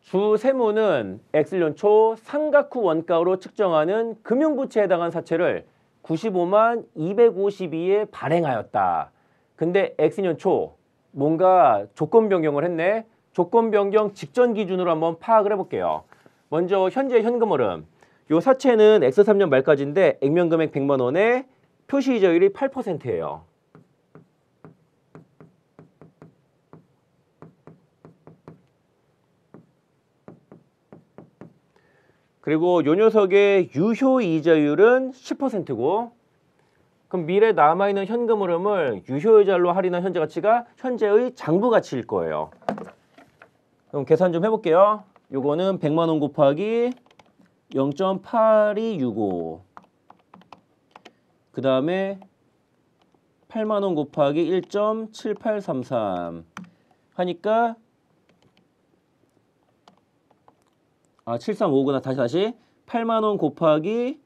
주 세무는 X년 초 상각 후 원가로 측정하는 금융부채에 해당한 사채를 95만 252에 발행하였다. 근데 X년 초 뭔가 조건 변경을 했네. 조건 변경 직전 기준으로 한번 파악을 해볼게요. 먼저 현재 현금 흐름. 요 사채는 X3년 말까지인데 액면 금액 100만 원에 표시이자율이 8%예요. 그리고 요 녀석의 유효이자율은 10%고 그럼 미래 남아있는 현금 흐름을 유효이자율로 할인한 현재 가치가 현재의 장부 가치일 거예요. 그럼 계산 좀 해볼게요. 요거는 100만 원 곱하기 0.8265 그 다음에 8만 원 곱하기 1.7833 하니까 735구나. 다시 8만 원 곱하기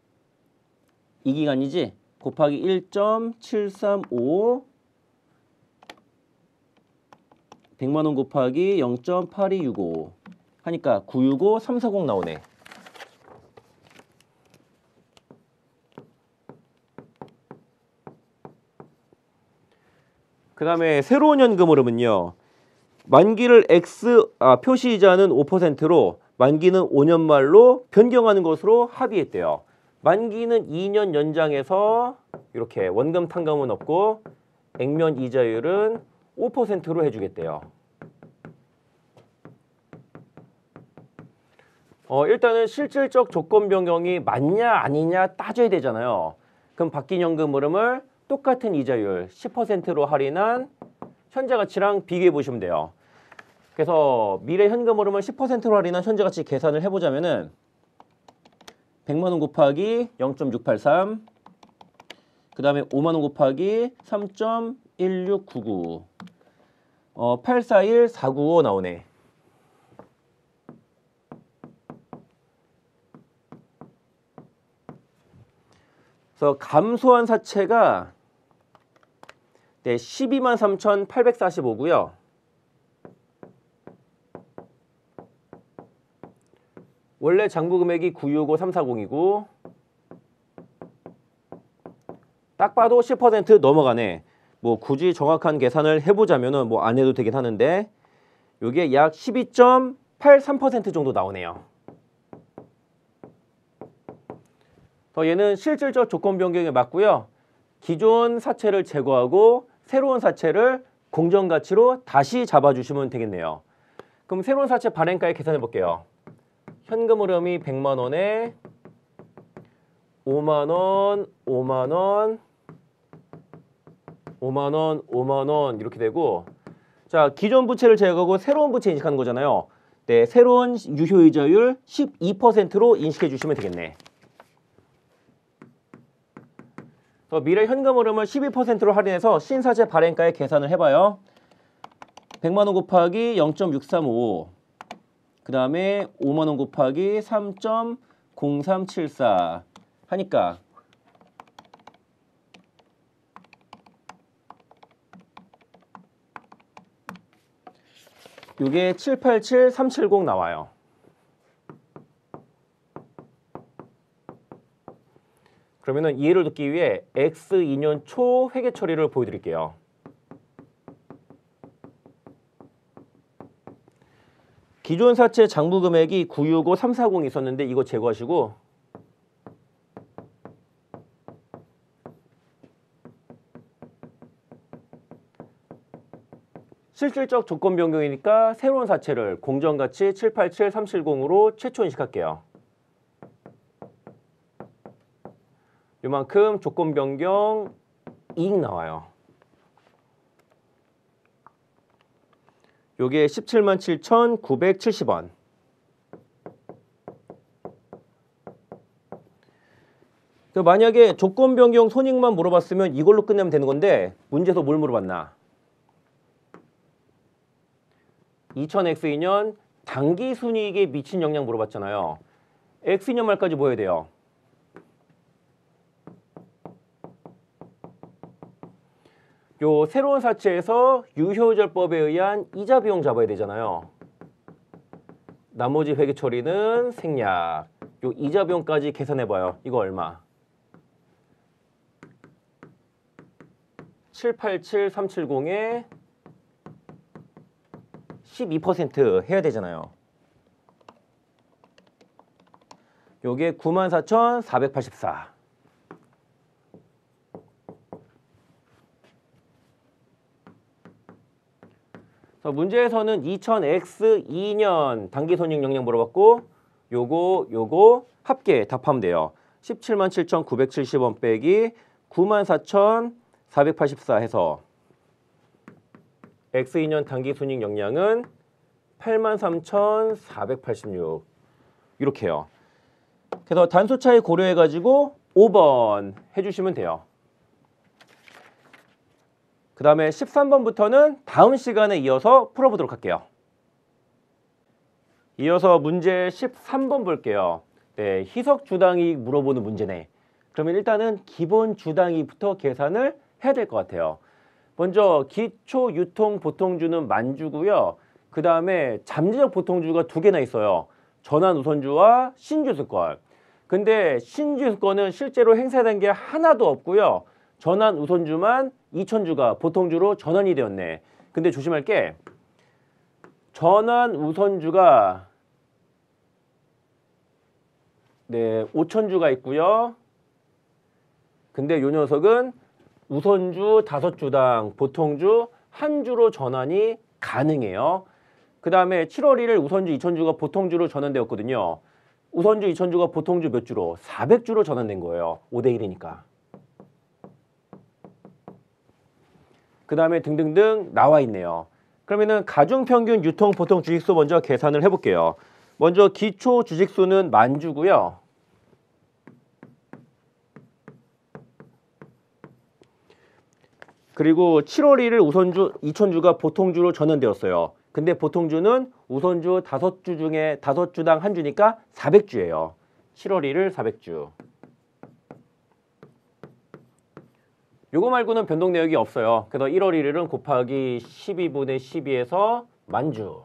2기간이지? 곱하기 1.735 100만 원 곱하기 0.8265 하니까 965 340 나오네. 그 다음에 새로운 현금 흐름은요. 만기를 표시이자는 5%로 만기는 5년 말로 변경하는 것으로 합의했대요. 만기는 2년 연장해서 이렇게 원금 탕감은 없고 액면 이자율은 5%로 해주겠대요. 일단은 실질적 조건 변경이 맞냐 아니냐 따져야 되잖아요. 그럼 바뀐 현금 흐름을 똑같은 이자율 10%로 할인한 현재 가치랑 비교해 보시면 돼요. 그래서 미래 현금 흐름을 10%로 할인한 현재 가치 계산을 해보자면은 100만 원 곱하기 0.683 그 다음에 5만 원 곱하기 3.1699 841495 나오네. 그래서 감소한 사채가 12만 3,845고요. 원래 장부 금액이 965 340이고 딱 봐도 10% 넘어가네. 뭐 굳이 정확한 계산을 해보자면은 뭐 안 해도 되긴 하는데 이게 약 12.83% 정도 나오네요. 얘는 실질적 조건 변경에 맞고요. 기존 사채를 제거하고 새로운 사채를 공정가치로 다시 잡아주시면 되겠네요. 그럼 새로운 사채 발행가에 계산해 볼게요. 현금 흐름이 100만 원에 5만 원, 5만 원, 5만 원, 5만 원 이렇게 되고 자 기존 부채를 제거하고 새로운 부채 인식하는 거잖아요. 네, 새로운 유효이자율 12%로 인식해 주시면 되겠네. 미래 현금 흐름을 12%로 할인해서 신사채 발행가에 계산을 해봐요. 100만 원 곱하기 0.635 그 다음에 5만 원 곱하기 3.0374 하니까 이게 787370 나와요. 그러면은 이해를 돕기 위해 X2년 초 회계 처리를 보여드릴게요. 기존 사채 장부 금액이 965 340 있었는데 이거 제거하시고 실질적 조건 변경이니까 새로운 사채를 공정가치 787370으로 최초 인식할게요. 요만큼 조건 변경 이익 나와요. 요게 177,970원. 만약에 조건 변경 손익만 물어봤으면 이걸로 끝내면 되는 건데 문제에서 뭘 물어봤나? 2000X이년 당기순이익에 미친 영향 물어봤잖아요. X이년 말까지 뭐 해야 돼요? 요 새로운 사채에서 유효절법에 의한 이자 비용 잡아야 되잖아요. 나머지 회계 처리는 생략. 요 이자 비용까지 계산해봐요. 이거 얼마? 787370에 12% 해야 되잖아요. 요게 94,484. 문제에서는 2000X2년 당기손익 영향 물어봤고 요거 합계 답하면 돼요. 177,970원 빼기 94,484 해서 X2년 당기순이익 영향은 83,486 이렇게요. 그래서 단수 차이 고려해가지고 5번 해주시면 돼요. 그 다음에 13번부터는 다음 시간에 이어서 풀어보도록 할게요. 이어서 문제 13번 볼게요. 네, 희석주당이익 물어보는 문제네. 그러면 일단은 기본 주당이익부터 계산을 해야 될 것 같아요. 먼저 기초 유통 보통주는 만주고요. 그 다음에 잠재적 보통주가 두 개나 있어요. 전환 우선주와 신주수권. 근데 신주수권은 실제로 행사된 게 하나도 없고요. 전환 우선주만 2,000주가 보통주로 전환이 되었네. 근데 조심할 게 전환 우선주가 5,000주가 있고요. 근데 요 녀석은 우선주 5주당 보통주 1주로 전환이 가능해요. 그 다음에 7월 1일 우선주 2,000주가 보통주로 전환되었거든요. 우선주 2,000주가 보통주 몇 주로? 400주로 전환된 거예요. 5대1이니까. 그 다음에 등등등 나와 있네요. 그러면은 가중평균 유통 보통 주식수 먼저 계산을 해볼게요. 먼저 기초 주식수는 만주고요. 그리고 7월 1일 우선주 2,000주가 보통주로 전환되었어요. 근데 보통주는 우선주 5주 중에 5주당 1주니까 400주예요. 7월 1일 400주. 요거 말고는 변동 내역이 없어요. 그래서 1월 1일은 곱하기 12분의 12에서 만주.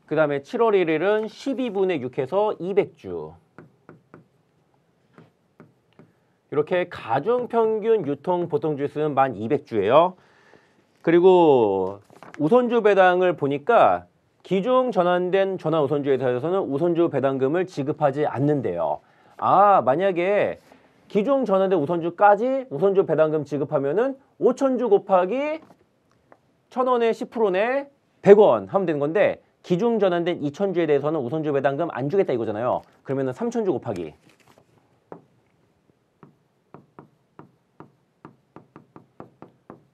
그 다음에 7월 1일은 12분의 6해서 200주. 이렇게 가중평균 유통 보통주수는 1200주예요. 그리고 우선주 배당을 보니까 기중 전환된 전환 우선주 회사에서는 우선주 배당금을 지급하지 않는데요. 만약에 기중 전환된 우선주까지 우선주 배당금 지급하면은 5,000주 곱하기 1,000원에 10%네 100원 하면 되는 건데 기중 전환된 2,000주에 대해서는 우선주 배당금 안 주겠다 이거잖아요. 그러면은 3,000주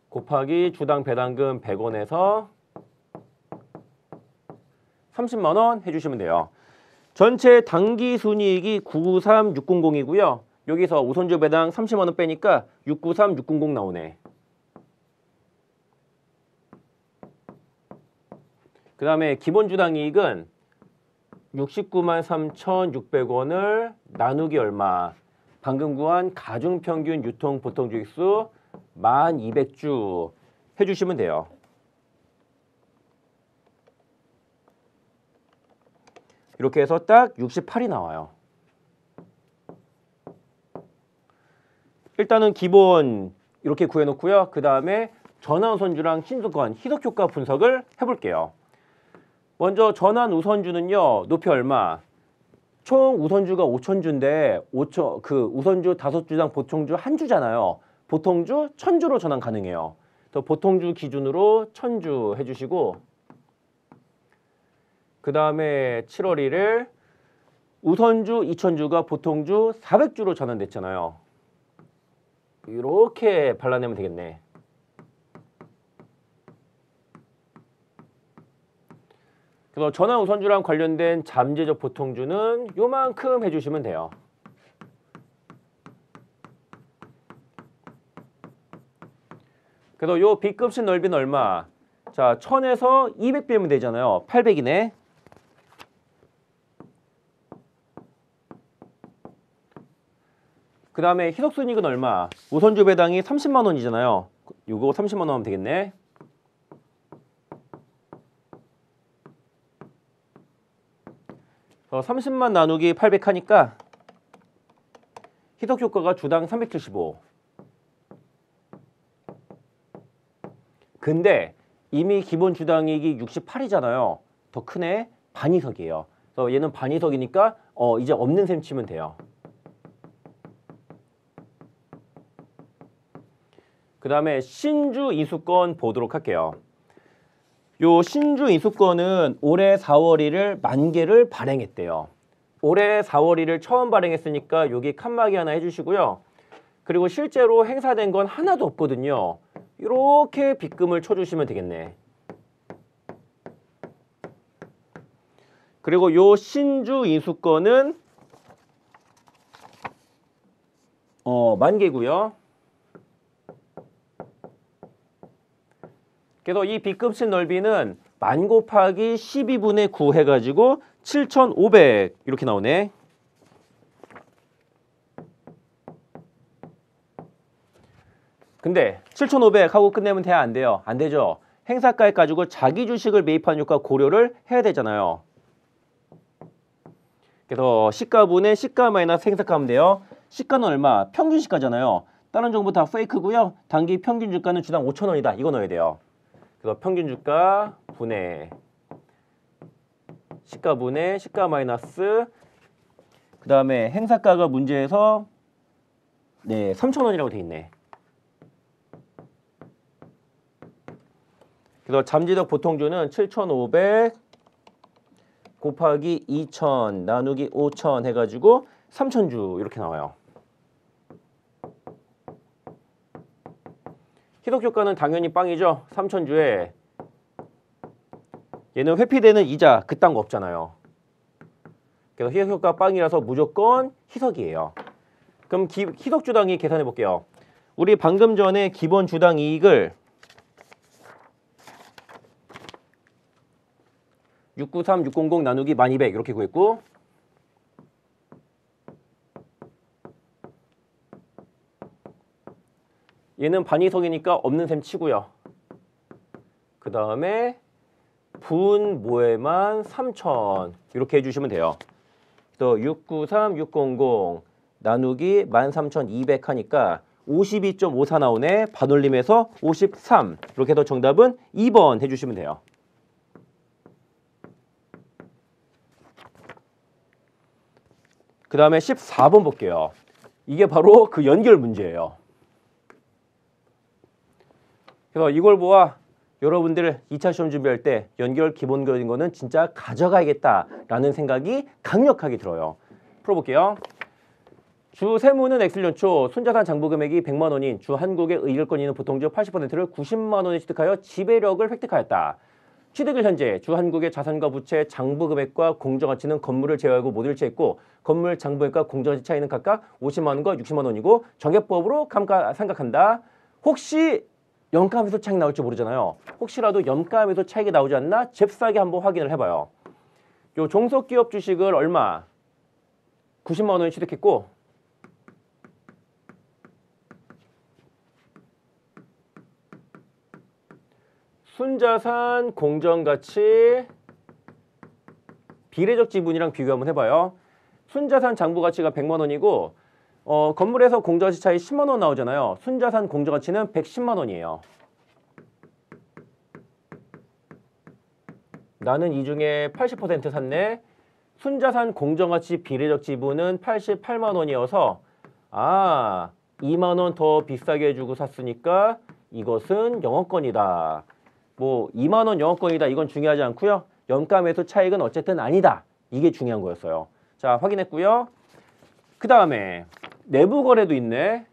곱하기 주당 배당금 100원에서 30만 원 해주시면 돼요. 전체 당기순이익이 993600이고요. 여기서 우선주 배당 30만 원 빼니까 693600 나오네. 그 다음에 기본주당이익은 693,600원을 나누기 얼마? 방금 구한 가중평균 유통 보통주식수 1200주 해주시면 돼요. 이렇게 해서 딱 68이 나와요. 일단은 기본 이렇게 구해놓고요. 그 다음에 전환우선주랑 신수권 희석효과 분석을 해볼게요. 먼저 전환우선주는요. 높이 얼마? 총 우선주가 5,000주인데 그 우선주 5주당 보통주 1주잖아요. 보통주 1,000주로 전환 가능해요. 또 보통주 기준으로 1,000주 해주시고 그 다음에 7월 1일 우선주 2,000주가 보통주 400주로 전환됐잖아요. 이렇게 발라내면 되겠네. 그래서 전환 우선주랑 관련된 잠재적 보통주는 요만큼 해주시면 돼요. 그래서 요 B급식 넓이는 얼마? 자, 1000에서 200 빼면 되잖아요. 800이네. 그 다음에 희석순이익은 얼마? 우선주 배당이 30만 원이잖아요. 요거 30만 원 하면 되겠네. 그래서 30만 나누기 800 하니까 희석효과가 주당 375. 근데 이미 기본 주당이익이 68이잖아요. 더 크네. 반희석이에요. 그래서 얘는 반희석이니까 이제 없는 셈 치면 돼요. 그 다음에 신주 이수권 보도록 할게요. 요 신주 이수권은 올해 4월 1일 만개를 발행했대요. 올해 4월 1일 처음 발행했으니까 여기 칸막이 하나 해주시고요. 그리고 실제로 행사된 건 하나도 없거든요. 이렇게 빗금을 쳐주시면 되겠네. 그리고 요 신주 이수권은 만개고요. 그래서 이 B급식 넓이는 만 곱하기 12분의 9 해가지고 7,500 이렇게 나오네. 근데 7,500 하고 끝내면 돼야 안 돼요? 안 되죠. 행사가액 가지고 자기 주식을 매입한 효과 고려를 해야 되잖아요. 그래서 시가분의 시가 마이너스 행사가 하면 돼요. 시가는 얼마? 평균 시가잖아요. 다른 정보 다 페이크고요. 단기 평균 주가는 주당 5,000원이다. 이거 넣어야 돼요. 그래서 평균 주가 분의 시가 마이너스 그 다음에 행사가가 문제에서 3,000원이라고 돼 있네. 그래서 잠재적 보통주는 7,500 곱하기 2,000 나누기 5,000 해가지고 3,000주 이렇게 나와요. 희석효과는 당연히 빵이죠. 3,000주에 얘는 회피되는 이자 그딴 거 없잖아요. 그래서 희석효과 빵이라서 무조건 희석이에요. 그럼 희석주당이익 계산해 볼게요. 우리 방금 전에 기본 주당 이익을 693, 600 나누기 1200 이렇게 구했고 얘는 반희석이니까 없는 셈 치고요. 그 다음에 분모에만 3,000 이렇게 해주시면 돼요. 또 693, 600 나누기 13,200 하니까 52.54 나오네. 반올림해서 53 이렇게 해서 정답은 2번 해주시면 돼요. 그 다음에 14번 볼게요. 이게 바로 그 연결 문제예요. 그래서 이걸 보아 여러분들 2차 시험 준비할 때 연결 기본적인 거는 진짜 가져가야겠다라는 생각이 강력하게 들어요. 풀어볼게요. 주 세무는 엑셀연초 순자산 장부 금액이 100만 원인 주 한국의 의결권이 있는 보통주 80%를 90만 원에 취득하여 지배력을 획득하였다. 취득을 현재 주 한국의 자산과 부채 장부 금액과 공정가치는 건물을 제외하고 모두 일치했고 건물 장부액과 공정가치 차이는 각각 50만 원과 60만 원이고 정액법으로 생각한다. 혹시 연가매수 차익 나올지 모르잖아요. 혹시라도 연가매수 차익이 나오지 않나 잽싸게 한번 확인을 해봐요. 요 종속기업 주식을 얼마? 90만 원에 취득했고 순자산 공정가치 비례적 지분이랑 비교 한번 해봐요. 순자산 장부가치가 100만 원이고 건물에서 공정가치 차이 10만 원 나오잖아요. 순자산 공정가치는 110만 원이에요. 나는 이 중에 80% 샀네. 순자산 공정가치 비례적 지분은 88만 원이어서 2만 원 더 비싸게 해주고 샀으니까 이것은 영업권이다. 뭐 2만 원 영업권이다 이건 중요하지 않고요. 연가매수 차익은 어쨌든 아니다. 이게 중요한 거였어요. 자, 확인했고요. 그 다음에 내부 거래도 있네.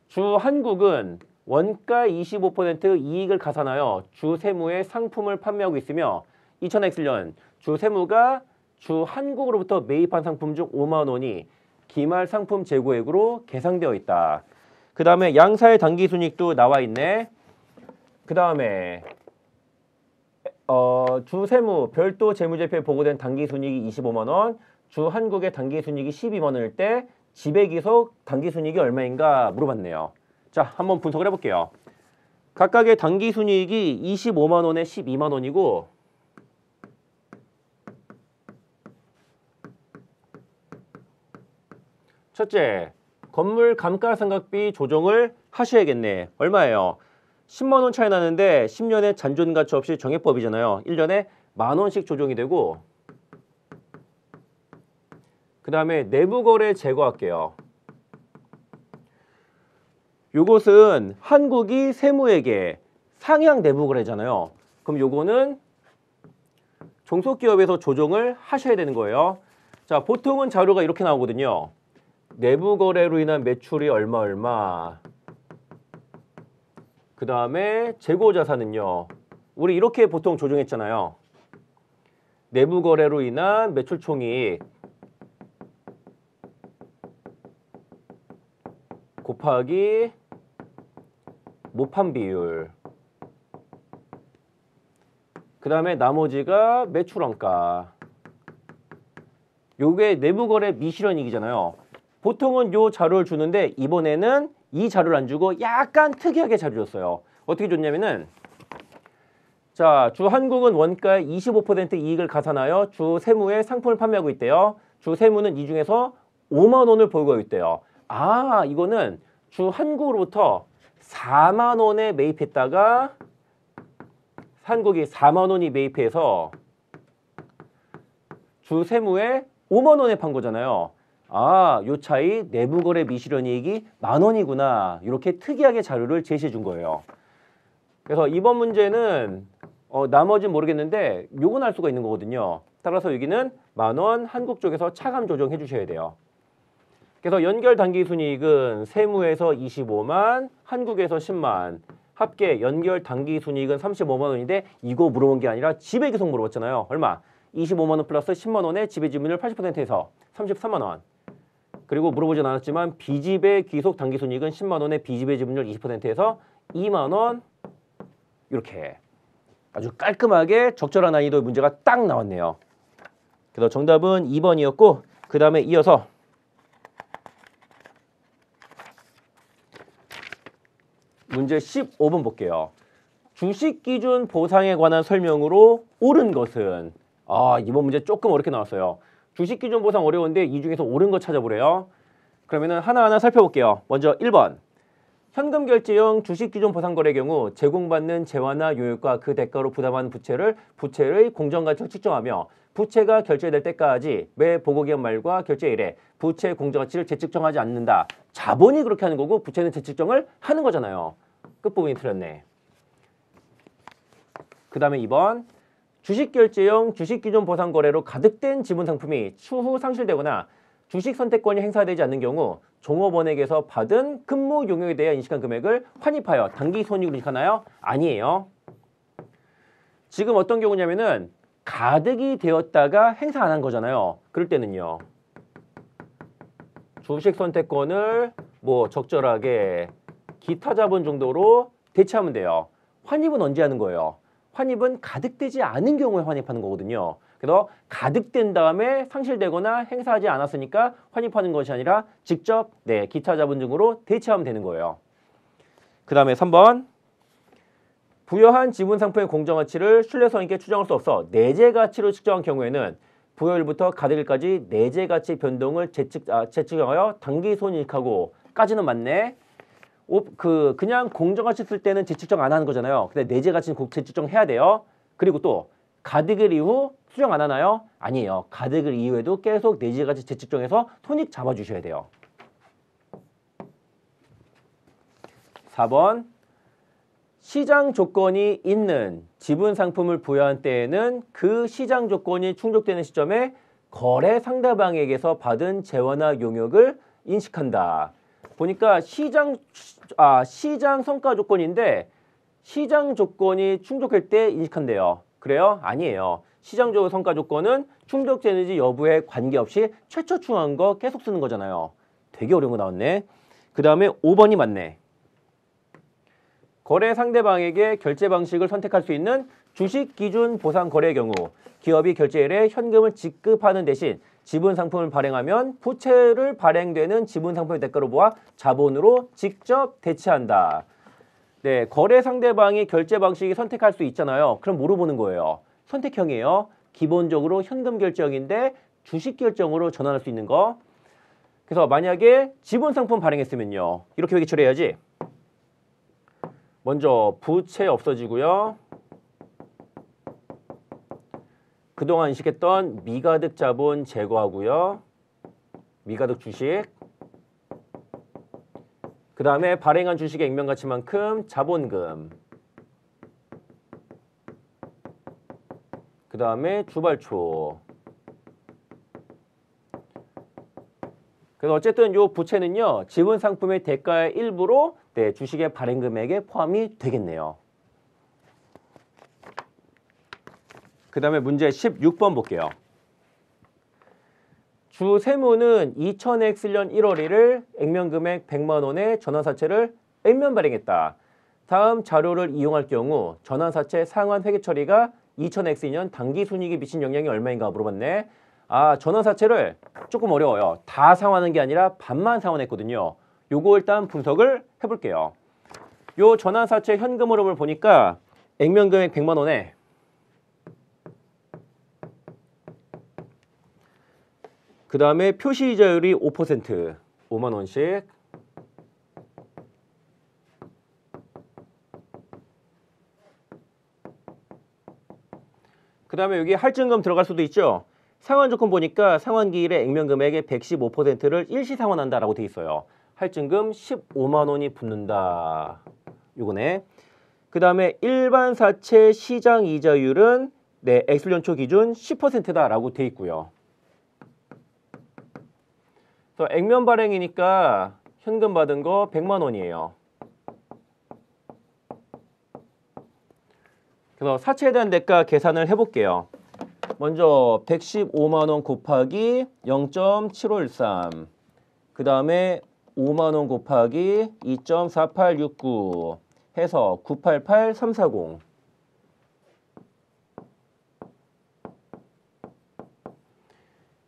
주 한국은 원가 25% 이익을 가산하여 주 세무에 상품을 판매하고 있으며 2000X년 주 세무가 주 한국으로부터 매입한 상품 중 5만 원이 기말 상품 재고액으로 계상되어 있다. 그 다음에 양사의 당기순이익도 나와 있네. 그 다음에 주 세무 별도 재무제표에 보고된 당기순이익이 25만 원, 주 한국의 당기순이익이 12만 원일 때 지배기속 당기순이익이 얼마인가 물어봤네요. 자, 한번 분석을 해볼게요. 각각의 당기순이익이 25만 원에 12만 원이고 첫째, 건물 감가상각비 조정을 하셔야겠네. 얼마예요? 10만 원 차이 나는데 10년에 잔존가치 없이 정액법이잖아요. 1년에 만 원씩 조정이 되고 그 다음에 내부거래 제거할게요. 요것은 한국이 세무에게 상향 내부거래잖아요. 그럼 요거는 종속기업에서 조정을 하셔야 되는 거예요. 자, 보통은 자료가 이렇게 나오거든요. 내부거래로 인한 매출이 얼마 그 다음에 재고자산은요. 우리 이렇게 보통 조정했잖아요. 내부거래로 인한 매출총이익 곱하기 모판 비율 그 다음에 나머지가 매출원가. 요게 내부거래 미실현이익이잖아요. 보통은 요 자료를 주는데 이번에는 이 자료를 안 주고 약간 특이하게 자료 줬어요. 어떻게 줬냐면은 자, 주 한국은 원가의 25% 이익을 가산하여 주 세무에 상품을 판매하고 있대요. 주 세무는 이 중에서 5만 원을 벌고 있대요. 아, 이거는 주 한국으로부터 4만 원에 매입했다가 한국이 4만 원이 매입해서 주 세무에 5만 원에 판 거잖아요. 아, 요 차이 내부거래 미실현이익이 만 원이구나. 이렇게 특이하게 자료를 제시해 준 거예요. 그래서 이번 문제는 나머지는 모르겠는데 요건 알 수가 있는 거거든요. 따라서 여기는 만 원 한국 쪽에서 차감 조정해 주셔야 돼요. 그래서 연결 당기순이익은 세무에서 25만, 한국에서 10만, 합계 연결 당기순이익은 35만 원인데 이거 물어본 게 아니라 지배기속 물어봤잖아요. 얼마? 25만 원 플러스 10만 원에 지배지분율 80%에서 33만 원. 그리고 물어보진 않았지만 비지배 귀속 당기순이익은 10만 원에 비지배 지분율 20%에서 2만 원. 이렇게 아주 깔끔하게 적절한 난이도의 문제가 딱 나왔네요. 그래서 정답은 2번이었고 그 다음에 이어서 문제 15번 볼게요. 주식기준 보상에 관한 설명으로 옳은 것은 이번 문제 조금 어렵게 나왔어요. 주식기준 보상 어려운데 이 중에서 옳은 거 찾아보래요. 그러면은 하나하나 살펴볼게요. 먼저 1번. 현금 결제형 주식기준 보상거래의 경우 제공받는 재화나 요율과 그 대가로 부담하는 부채의 공정가치를 측정하며 부채가 결제될 때까지 매 보고기한 말과 결제일에 부채 공정가치를 재측정하지 않는다. 자본이 그렇게 하는 거고 부채는 재측정을 하는 거잖아요. 끝부분이 틀렸네. 그 다음에 2번. 주식결제형 주식기준 보상거래로 가득된 지분 상품이 추후 상실되거나 주식 선택권이 행사되지 않는 경우 종업원에게서 받은 근무 용역에 대해 인식한 금액을 환입하여 당기손익으로 인식하나요? 아니에요. 지금 어떤 경우냐면은 가득이 되었다가 행사 안 한 거잖아요. 그럴 때는요. 주식 선택권을 적절하게 기타 자본 정도로 대체하면 돼요. 환입은 언제 하는 거예요? 환입은 가득되지 않은 경우에 환입하는 거거든요. 그래서 가득된 다음에 상실되거나 행사하지 않았으니까 환입하는 것이 아니라 직접 기타 자본 등으로 대체하면 되는 거예요. 그 다음에 3번. 부여한 지분 상품의 공정가치를 신뢰성 있게 추정할 수 없어 내재가치로 측정한 경우에는 부여일부터 가득일까지 내재가치 변동을 재측정하여 당기손익하고 까지는 맞네. 그냥 공정가치 쓸 때는 재측정 안 하는 거잖아요. 근데 내재가치는 꼭 재측정해야 돼요. 그리고 또 가득일 이후 수정 안 하나요? 아니에요. 가득일 이후에도 계속 내재가치 재측정해서 손익 잡아주셔야 돼요. 4번. 시장 조건이 있는 지분 상품을 부여한 때에는 그 시장 조건이 충족되는 시점에 거래 상대방에게서 받은 재화나 용역을 인식한다. 보니까 시장 성과 조건인데 시장 조건이 충족할 때 인식한대요. 그래요? 아니에요. 시장적으로 성과 조건은 충족되는지 여부에 관계없이 최초 추가한 거 계속 쓰는 거잖아요. 되게 어려운 거 나왔네. 그 다음에 5번이 맞네. 거래 상대방에게 결제 방식을 선택할 수 있는 주식 기준 보상 거래의 경우 기업이 결제일에 현금을 지급하는 대신 지분 상품을 발행하면 부채를 발행되는 지분 상품의 대가로 보아 자본으로 직접 대체한다. 네, 거래 상대방이 결제 방식이 선택할 수 있잖아요. 그럼 뭐로 보는 거예요? 선택형이에요. 기본적으로 현금 결정인데 주식 결정으로 전환할 수 있는 거. 그래서 만약에 지분 상품 발행했으면요. 이렇게 회계 처리해야지. 먼저 부채 없어지고요. 그동안 인식했던 미가득 자본 제거하고요. 미가득 주식. 그 다음에 발행한 주식의 액면가치만큼 자본금. 그 다음에 주발초. 그래서 어쨌든 이 부채는요. 지분 상품의 대가의 일부로 네, 주식의 발행 금액에 포함이 되겠네요. 그 다음에 문제 16번 볼게요. 주 세무는 2000X년 1월 1일 액면금액 100만 원의 전환사채를 액면 발행했다. 다음 자료를 이용할 경우 전환사채 상환 회계 처리가 2000X년 당기순이익에 미친 영향이 얼마인가 물어봤네. 아, 전환사채를 조금 어려워요. 다 상환하는 게 아니라 반만 상환했거든요. 요거 일단 분석을 해볼게요. 요 전환사채 현금 흐름을 보니까 액면금액 100만 원에 그 다음에 표시이자율이 5%, 5만 원씩. 그 다음에 여기 할증금 들어갈 수도 있죠. 상환 조건 보니까 상환기일에 액면금액의 115%를 일시 상환한다라고 돼 있어요. 할증금 15만 원이 붙는다. 요거네. 그 다음에 일반 사채 시장 이자율은 네, X년초 기준 10%다라고 돼 있고요. 그래서 액면 발행이니까 현금 받은 거 100만 원이에요. 그래서 사채에 대한 대가 계산을 해볼게요. 먼저 115만 원 곱하기 0.7513. 그 다음에 5만 원 곱하기 2.4869 해서 988340.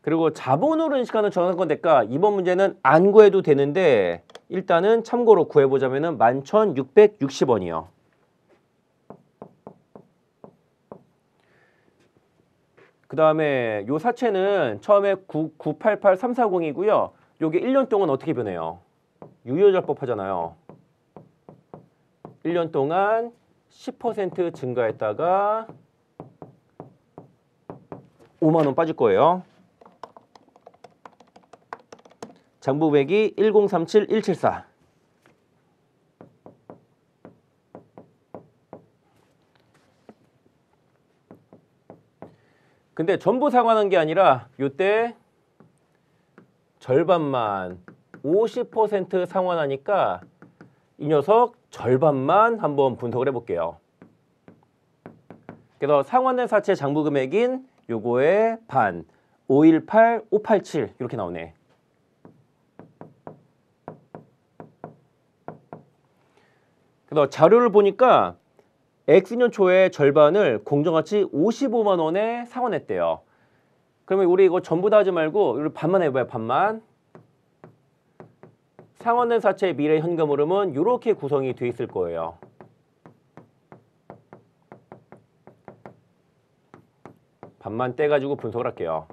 그리고 자본으로 인식하는 전환권 대가 이번 문제는 안 구해도 되는데 일단은 참고로 구해보자면 11,660원이요. 그 다음에 요 사채는 처음에 988340이고요. 요게 1년 동안 어떻게 변해요? 유효절법 하잖아요. 1년 동안 10% 증가했다가 5만 원 빠질 거예요. 장부액이 1037174. 근데 전부 상환한 게 아니라 요때 절반만 50% 상환하니까 이 녀석 절반만 한번 분석을 해볼게요. 그래서 상환된 사채 장부 금액인 요거의 반 518, 587 이렇게 나오네. 그래서 자료를 보니까 X년 초에 절반을 공정가치 55만 원에 상환했대요. 그러면 우리 이거 전부 다 하지 말고 우리 반만 해봐요. 반만. 상환된 사채의 미래 현금 흐름은 이렇게 구성이 돼 있을 거예요. 반만 떼가지고 분석을 할게요.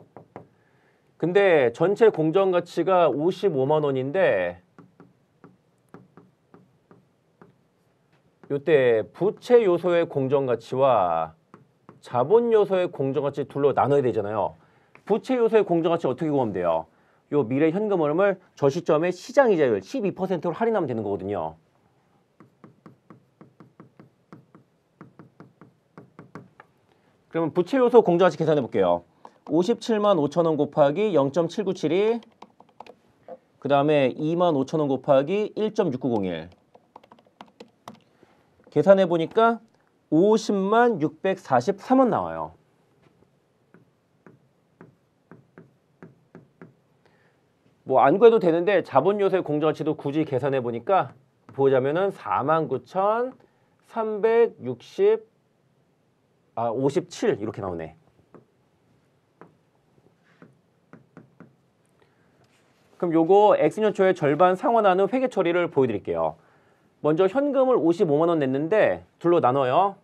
근데 전체 공정가치가 55만 원인데 요때 부채 요소의 공정가치와 자본 요소의 공정가치 둘로 나눠야 되잖아요. 부채 요소의 공정가치 어떻게 구하면 돼요? 요 미래 현금 흐름을 저 시점에 시장 이자율 12%로 할인하면 되는 거거든요. 그러면 부채 요소 공정가치 계산해 볼게요. 57만 5천 원 곱하기 0.7972 그 다음에 2만 5천 원 곱하기 1.6901 계산해 보니까 50만 643원 나와요. 뭐 안 구해도 되는데 자본 요소의 공정가치도 굳이 계산해 보니까 보자면은 57 이렇게 나오네. 그럼 요거 X년 초에 절반 상환하는 회계 처리를 보여드릴게요. 먼저 현금을 55만 원 냈는데 둘로 나눠요.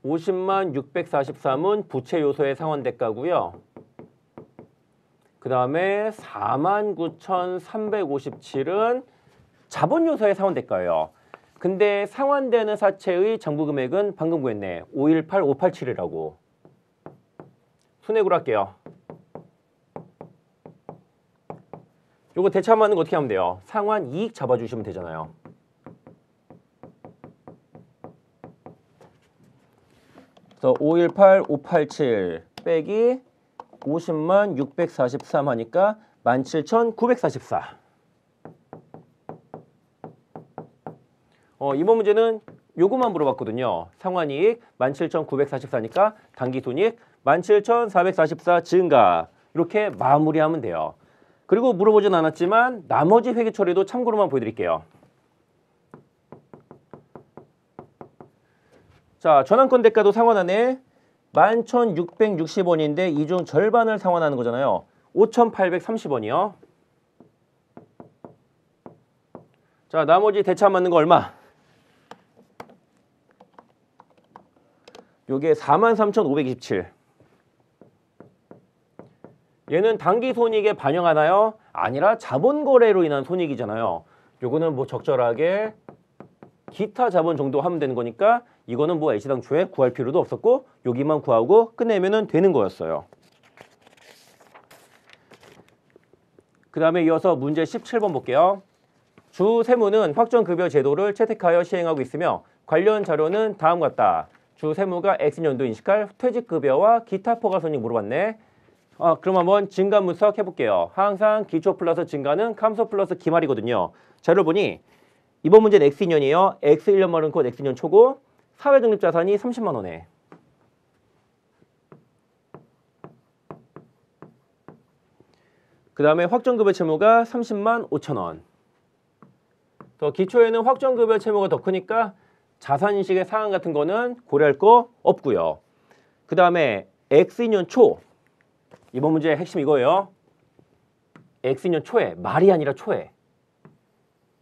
(50만 643은) 부채 요소의 상환 대가고요. 그 다음에 49,357은 자본 요소의 상환 대가예요. 근데 상환되는 사채의 정부 금액은 방금 구했네. 518587이라고. 순액으로 할게요. 요거 대차하는 거 어떻게 하면 돼요? 상환 이익 잡아주시면 되잖아요. 그래서 518587 빼기 50만 643 하니까 17,944. 이번 문제는 요거만 물어봤거든요. 상환이익 17,944니까 당기손익 17,444 증가. 이렇게 마무리하면 돼요. 그리고 물어보진 않았지만 나머지 회계 처리도 참고로만 보여드릴게요. 자, 전환권 대가도 상환하네. 11,660원인데 이 중 절반을 상환하는 거잖아요. 5,830원이요. 자, 나머지 대차 맞는 거 얼마? 요게 43,527. 얘는 당기 손익에 반영하나요? 아니라 자본 거래로 인한 손익이잖아요. 요거는 뭐 적절하게 기타 자본 정도 하면 되는 거니까 이거는 뭐 애시당초에 구할 필요도 없었고 여기만 구하고 끝내면은 되는 거였어요. 그 다음에 이어서 문제 17번 볼게요. 주 세무는 확정급여 제도를 채택하여 시행하고 있으며 관련 자료는 다음과 같다. 주 세무가 X년도 인식할 퇴직급여와 기타 포괄손익 물어봤네. 그럼 한번 증가 분석 해볼게요. 항상 기초 플러스 증가는 감소 플러스 기말이거든요. 자료를 보니 이번 문제는 X년이에요. X1년 말은 곧 X년 초고 사회적립자산이 30만 원에. 그 다음에 확정급여 채무가 30만 5천 원. 더 기초에는 확정급여 채무가 더 크니까 자산인식의 상한 같은 거는 고려할 거 없고요. 그 다음에 X년 초. 이번 문제의 핵심 이거예요. X년 초에, 말이 아니라 초에.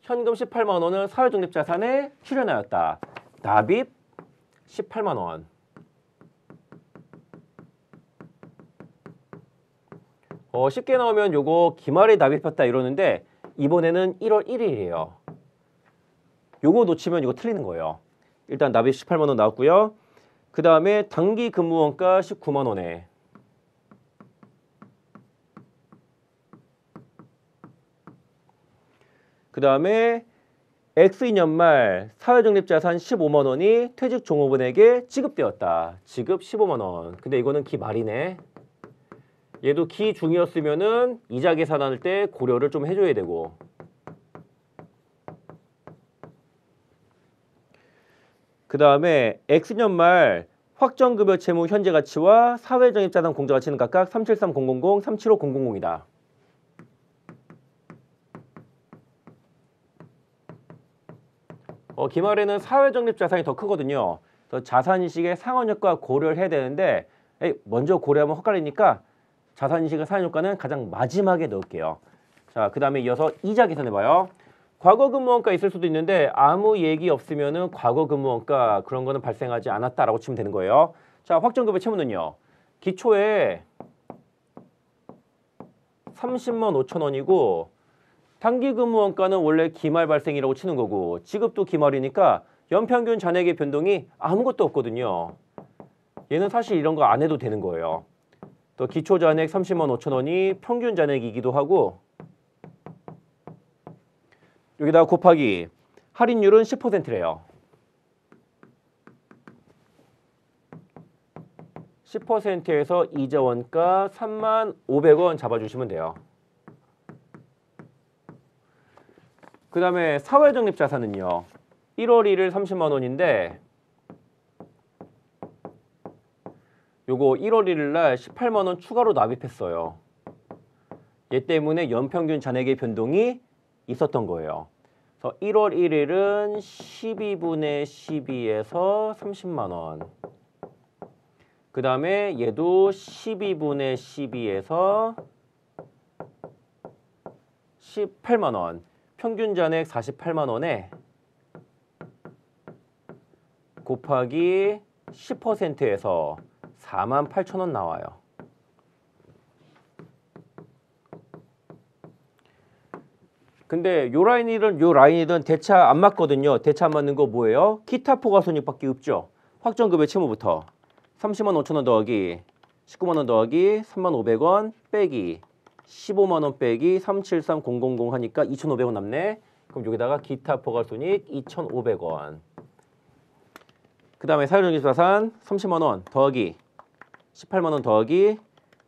현금 18만 원을 사회적립자산에 출연하였다. 납입 18만 원. 쉽게 나오면 요거 기말에 납입했다 이러는데 이번에는 1월 1일이에요. 요거 놓치면 이거 틀리는 거예요. 일단 납입 18만 원 나왔고요. 그 다음에 단기 근무원가 19만 원에. 그 다음에 X년 말 사회적립자산 15만 원이 퇴직 종업원에게 지급되었다. 지급 15만 원. 근데 이거는 기말이네. 얘도 기중이었으면은 이자 계산할 때 고려를 좀 해줘야 되고. 그 다음에 X년 말 확정급여 채무 현재 가치와 사회적립자산 공제 가치는 각각 373000, 375000이다. 기말에는 사회적립자산이 더 크거든요. 그래서 자산인식의 상환효과 고려를 해야 되는데 먼저 고려하면 헛갈리니까 자산인식의 상환효과는 가장 마지막에 넣을게요. 자, 그 다음에 이어서 이자 계산해봐요. 과거 근무원가 있을 수도 있는데 아무 얘기 없으면은 과거 근무원가 그런 거는 발생하지 않았다라고 치면 되는 거예요. 자, 확정급여 채무는요. 기초에 30만 5천 원이고 단기 근무원가는 원래 기말 발생이라고 치는 거고 지급도 기말이니까 연평균 잔액의 변동이 아무것도 없거든요. 얘는 사실 이런 거 안 해도 되는 거예요. 또 기초 잔액 30만 5천 원이 평균 잔액이기도 하고 여기다가 곱하기 할인율은 10%래요. 10%에서 이자 원가 3만 500원 잡아주시면 돼요. 그 다음에 사회적립자산은요. 1월 1일 30만 원인데 요거 1월 1일 날 18만 원 추가로 납입했어요. 얘 때문에 연평균 잔액의 변동이 있었던 거예요. 그래서 1월 1일은 12분의 12에서 30만 원. 그 다음에 얘도 12분의 12에서 18만 원. 평균 잔액 48만 원에 곱하기 10%에서 48,000원 나와요. 근데 요 라인이든 대차 안 맞거든요. 대차 안 맞는 거 뭐예요? 기타 포괄손익밖에 없죠. 확정급여 채무부터 30만 5천 원 더하기 19만 원 더하기 3만 500원 빼기 15만 원 빼기 373000 하니까 2,500원 남네. 그럼 여기다가 기타 포괄손익 2,500원. 그 다음에 사회적립자산 30만 원 더하기 18만 원 더하기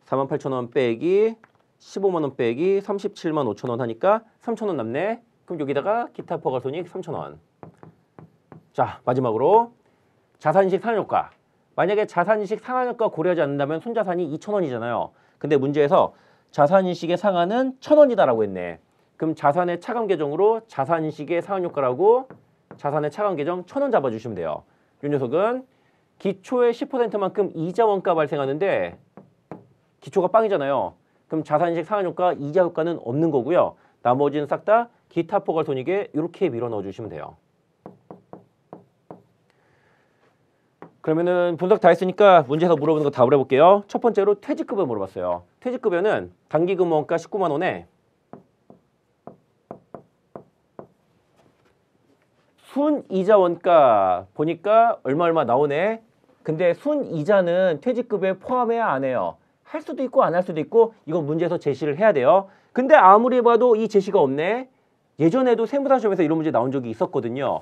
48,000원 빼기 15만 원 빼기 37만 5천 원 하니까 3천 원 남네. 그럼 여기다가 기타 포괄손익 3천 원. 자, 마지막으로 자산이식 상환효과. 만약에 자산이식 상환효과 고려하지 않는다면 손자산이 2천 원이잖아요. 근데 문제에서 자산이식의 상한은 1,000원이다라고 했네. 그럼 자산의 차감 계정으로 자산이식의 상환효과라고 자산의 차감 계정 1,000원 잡아주시면 돼요. 이 녀석은 기초의 10%만큼 이자 원가 발생하는데 기초가 빵이잖아요. 그럼 자산이식 상환효과, 이자 효과는 없는 거고요. 나머지는 싹 다 기타 포괄손익에 이렇게 밀어 넣어주시면 돼요. 그러면은 분석 다 했으니까 문제에서 물어보는 거 답을 해볼게요. 첫 번째로 퇴직급여 물어봤어요. 퇴직급여는 단기근무원가 19만 원에 순이자 원가 보니까 얼마 나오네. 근데 순이자는 퇴직급여에 포함해야 안 해요. 할 수도 있고 안 할 수도 있고 이건 문제에서 제시를 해야 돼요. 근데 아무리 봐도 이 제시가 없네. 예전에도 세무사 시험에서 이런 문제 나온 적이 있었거든요.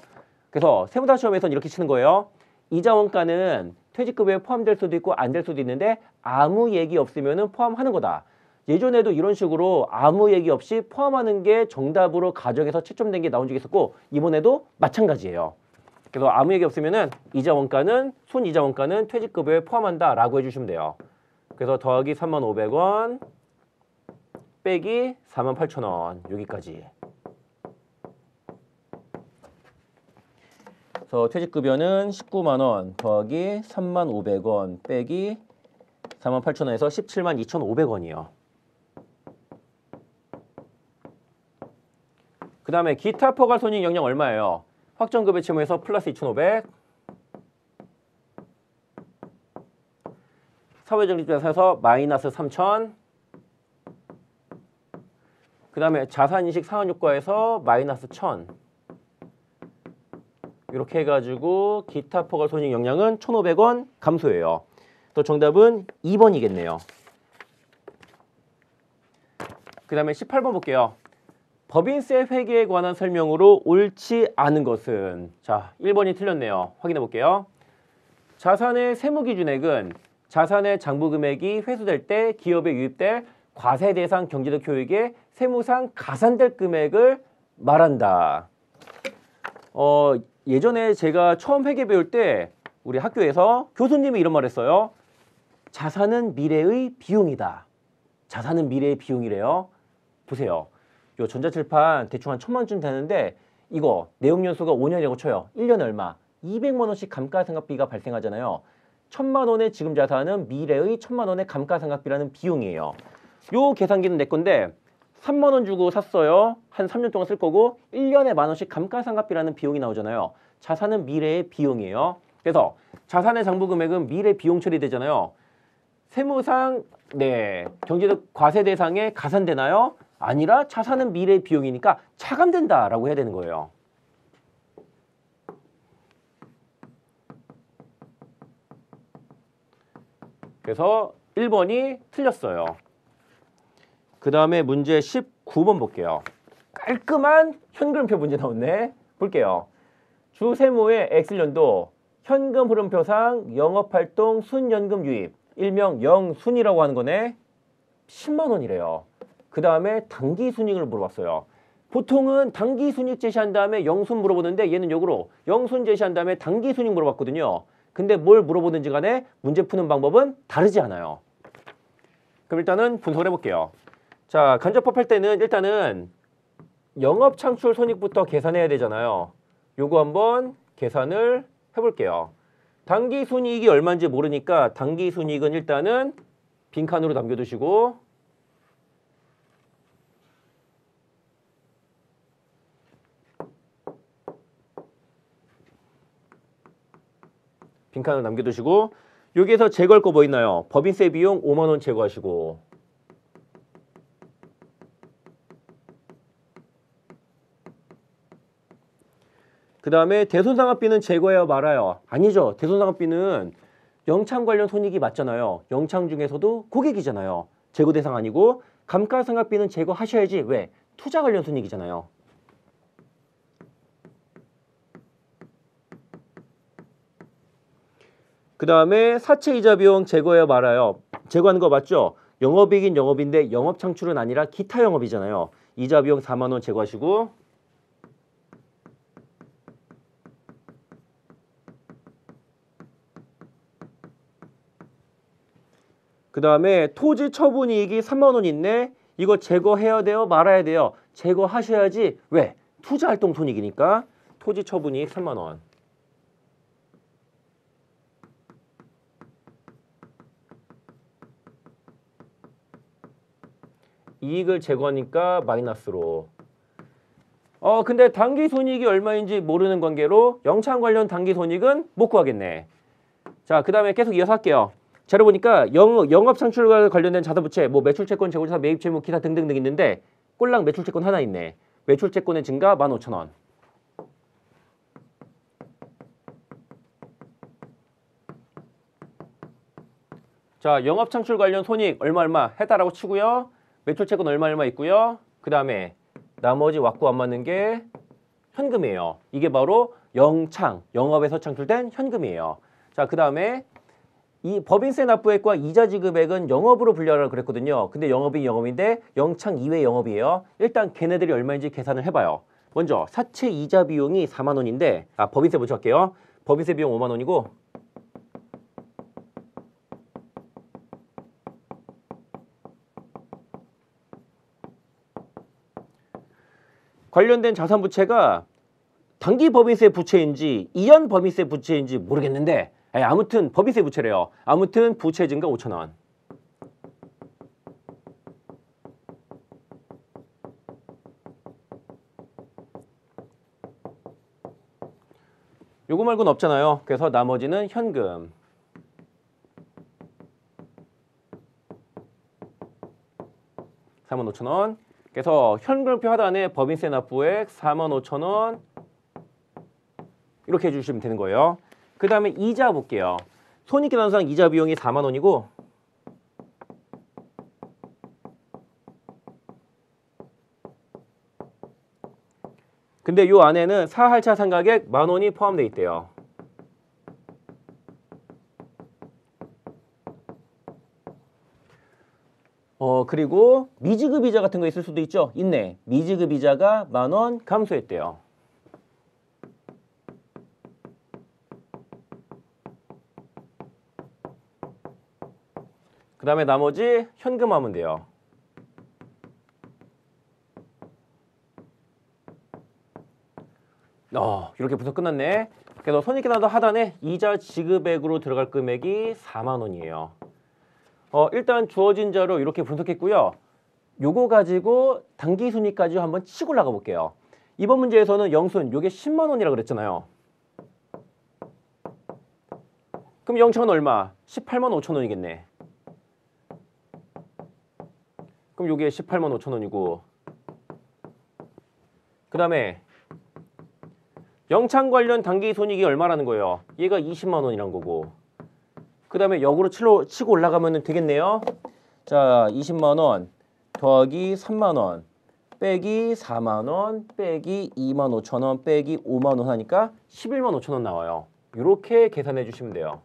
그래서 세무사 시험에서는 이렇게 치는 거예요. 이자 원가는 퇴직급여에 포함될 수도 있고 안 될 수도 있는데 아무 얘기 없으면 포함하는 거다. 예전에도 이런 식으로 아무 얘기 없이 포함하는 게 정답으로 가정에서 채점된 게 나온 적이 있었고 이번에도 마찬가지예요. 그래서 아무 얘기 없으면 이자 원가는 순이자 원가는 퇴직급여에 포함한다라고 해주시면 돼요. 그래서 더하기 35,500원 빼기 48,000원 여기까지. 그래서 퇴직급여는 19만 원 더하기 3,500원 빼기 48,000원에서 172,500원이요. 그 다음에 기타 포괄손익 영향 얼마예요? 확정급여 채무에서 플러스 2,500 사회적립자산에서 마이너스 3,000 그 다음에 자산이식 상환효과에서 마이너스 1,000 이렇게 해가지고 기타 포괄손익 영향은 1,500원 감소해요. 또 정답은 2번이겠네요. 그 다음에 18번 볼게요. 법인세 회계에 관한 설명으로 옳지 않은 것은 자 1번이 틀렸네요. 확인해 볼게요. 자산의 세무기준액은 자산의 장부금액이 회수될 때 기업에 유입될 과세 대상 경제적 효익의 세무상 가산될 금액을 말한다. 예전에 제가 처음 회계 배울 때 우리 학교에서 교수님이 이런 말 했어요. 자산은 미래의 비용이다. 자산은 미래의 비용이래요. 보세요. 요 전자칠판 대충 한 1,000만 원쯤 되는데 이거 내용연수가 5년이라고 쳐요. 1년에 얼마? 200만 원씩 감가상각비가 발생하잖아요. 1,000만 원의 지금 자산은 미래의 1,000만 원의 감가상각비라는 비용이에요. 요 계산기는 내 건데 3만 원 주고 샀어요. 한 3년 동안 쓸 거고 1년에 만 원씩 감가상각비라는 비용이 나오잖아요. 자산은 미래의 비용이에요. 그래서 자산의 장부금액은 미래 비용 처리되잖아요. 세무상 경제적 과세 대상에 가산되나요? 아니라 자산은 미래 비용이니까 차감된다라고 해야 되는 거예요. 그래서 1번이 틀렸어요. 그 다음에 문제 19번 볼게요. 깔끔한 현금흐름표 문제 나왔네. 볼게요. 주세무의 X년도 현금 흐름표상 영업활동 순연금 유입 일명 영순이라고 하는 거네. 10만 원이래요. 그 다음에 당기순이익을 물어봤어요. 보통은 당기순이익 제시한 다음에 영순 물어보는데 얘는 역으로 영순 제시한 다음에 당기순이익 물어봤거든요. 근데 뭘 물어보든지 간에 문제 푸는 방법은 다르지 않아요. 그럼 일단은 분석을 해볼게요. 자, 간접법 할 때는 일단은 영업 창출 손익부터 계산해야 되잖아요. 요거 한번 계산을 해볼게요. 당기순이익이 얼마인지 모르니까 당기순이익은 일단은 빈칸으로 남겨두시고 빈칸을 남겨두시고 여기에서 제거할 거 뭐 있나요? 법인세 비용 5만 원 제거하시고 그 다음에 대손상업비는 제거해야 말아요. 아니죠. 대손상업비는 영창 관련 손익이 맞잖아요. 영창 중에서도 고객이잖아요. 제거 대상 아니고 감가상각비는 제거하셔야지. 왜? 투자 관련 손익이잖아요. 그 다음에 사채이자 비용 제거해야 말아요. 제거하는 거 맞죠? 영업이익인 영업인데 영업 창출은 아니라 기타 영업이잖아요. 이자 비용 4만 원 제거하시고 그 다음에 토지 처분이익이 3만 원 있네. 이거 제거해야 돼요? 말아야 돼요? 제거하셔야지. 왜? 투자활동 손익이니까 토지 처분이익 3만 원. 이익을 제거하니까 마이너스로. 근데 당기손익이 얼마인지 모르는 관계로 영창 관련 당기손익은 못 구하겠네. 자, 그 다음에 계속 이어서 할게요. 자료 보니까 영업 창출과 관련된 자사부채, 뭐 매출채권, 재고자산, 매입채무, 기타 등등등 있는데 꼴랑 매출채권 하나 있네. 매출채권의 증가 15,000원. 자, 영업 창출 관련 손익 얼마 했다라고 치고요. 매출채권 얼마 있고요. 그 다음에 나머지 왁구 안 맞는 게 현금이에요. 이게 바로 영업에서 창출된 현금이에요. 자, 그 다음에 이 법인세 납부액과 이자 지급액은 영업으로 분류하라고 그랬거든요. 근데 영업이 영업인데 영창 이외 영업이에요. 일단 걔네들이 얼마인지 계산을 해봐요. 먼저 사채 이자 비용이 4만 원인데 법인세 먼저 할게요. 법인세 비용 5만 원이고 관련된 자산부채가 단기 법인세 부채인지 이연 법인세 부채인지 모르겠는데 아무튼 법인세 부채래요. 아무튼 부채 증가 5,000원. 요거 말고는 없잖아요. 그래서 나머지는 현금. (45,000원) 그래서 현금표 하단에 법인세 납부액 45,000원 이렇게 해주시면 되는 거예요. 그 다음에 이자 볼게요. 손익계산상 이자 비용이 4만 원이고 근데 요 안에는 사할차 상가액 10,000원이 포함되어 있대요. 그리고 미지급 이자 같은 거 있을 수도 있죠. 있네. 미지급 이자가 10,000원 감소했대요. 그 다음에 나머지 현금하면 돼요. 이렇게 분석 끝났네. 그래서 손익계산서 하단에 이자 지급액으로 들어갈 금액이 4만 원이에요. 일단 주어진 자료 이렇게 분석했고요. 요거 가지고 당기순위까지 한번 치고 올라가 볼게요. 이번 문제에서는 영순 요게 10만 원이라고 그랬잖아요. 그럼 영창은 얼마? 18만 5천 원이겠네. 그럼 요게 18만 5천 원이고 그 다음에 영창 관련 당기손익이 얼마라는 거예요? 얘가 20만 원이란 거고 그 다음에 역으로 치고 올라가면 되겠네요. 자, 20만 원 더하기 3만 원 빼기 4만 원 빼기 2만 5천 원 빼기 5만 원 하니까 11만 5천 원 나와요. 이렇게 계산해 주시면 돼요.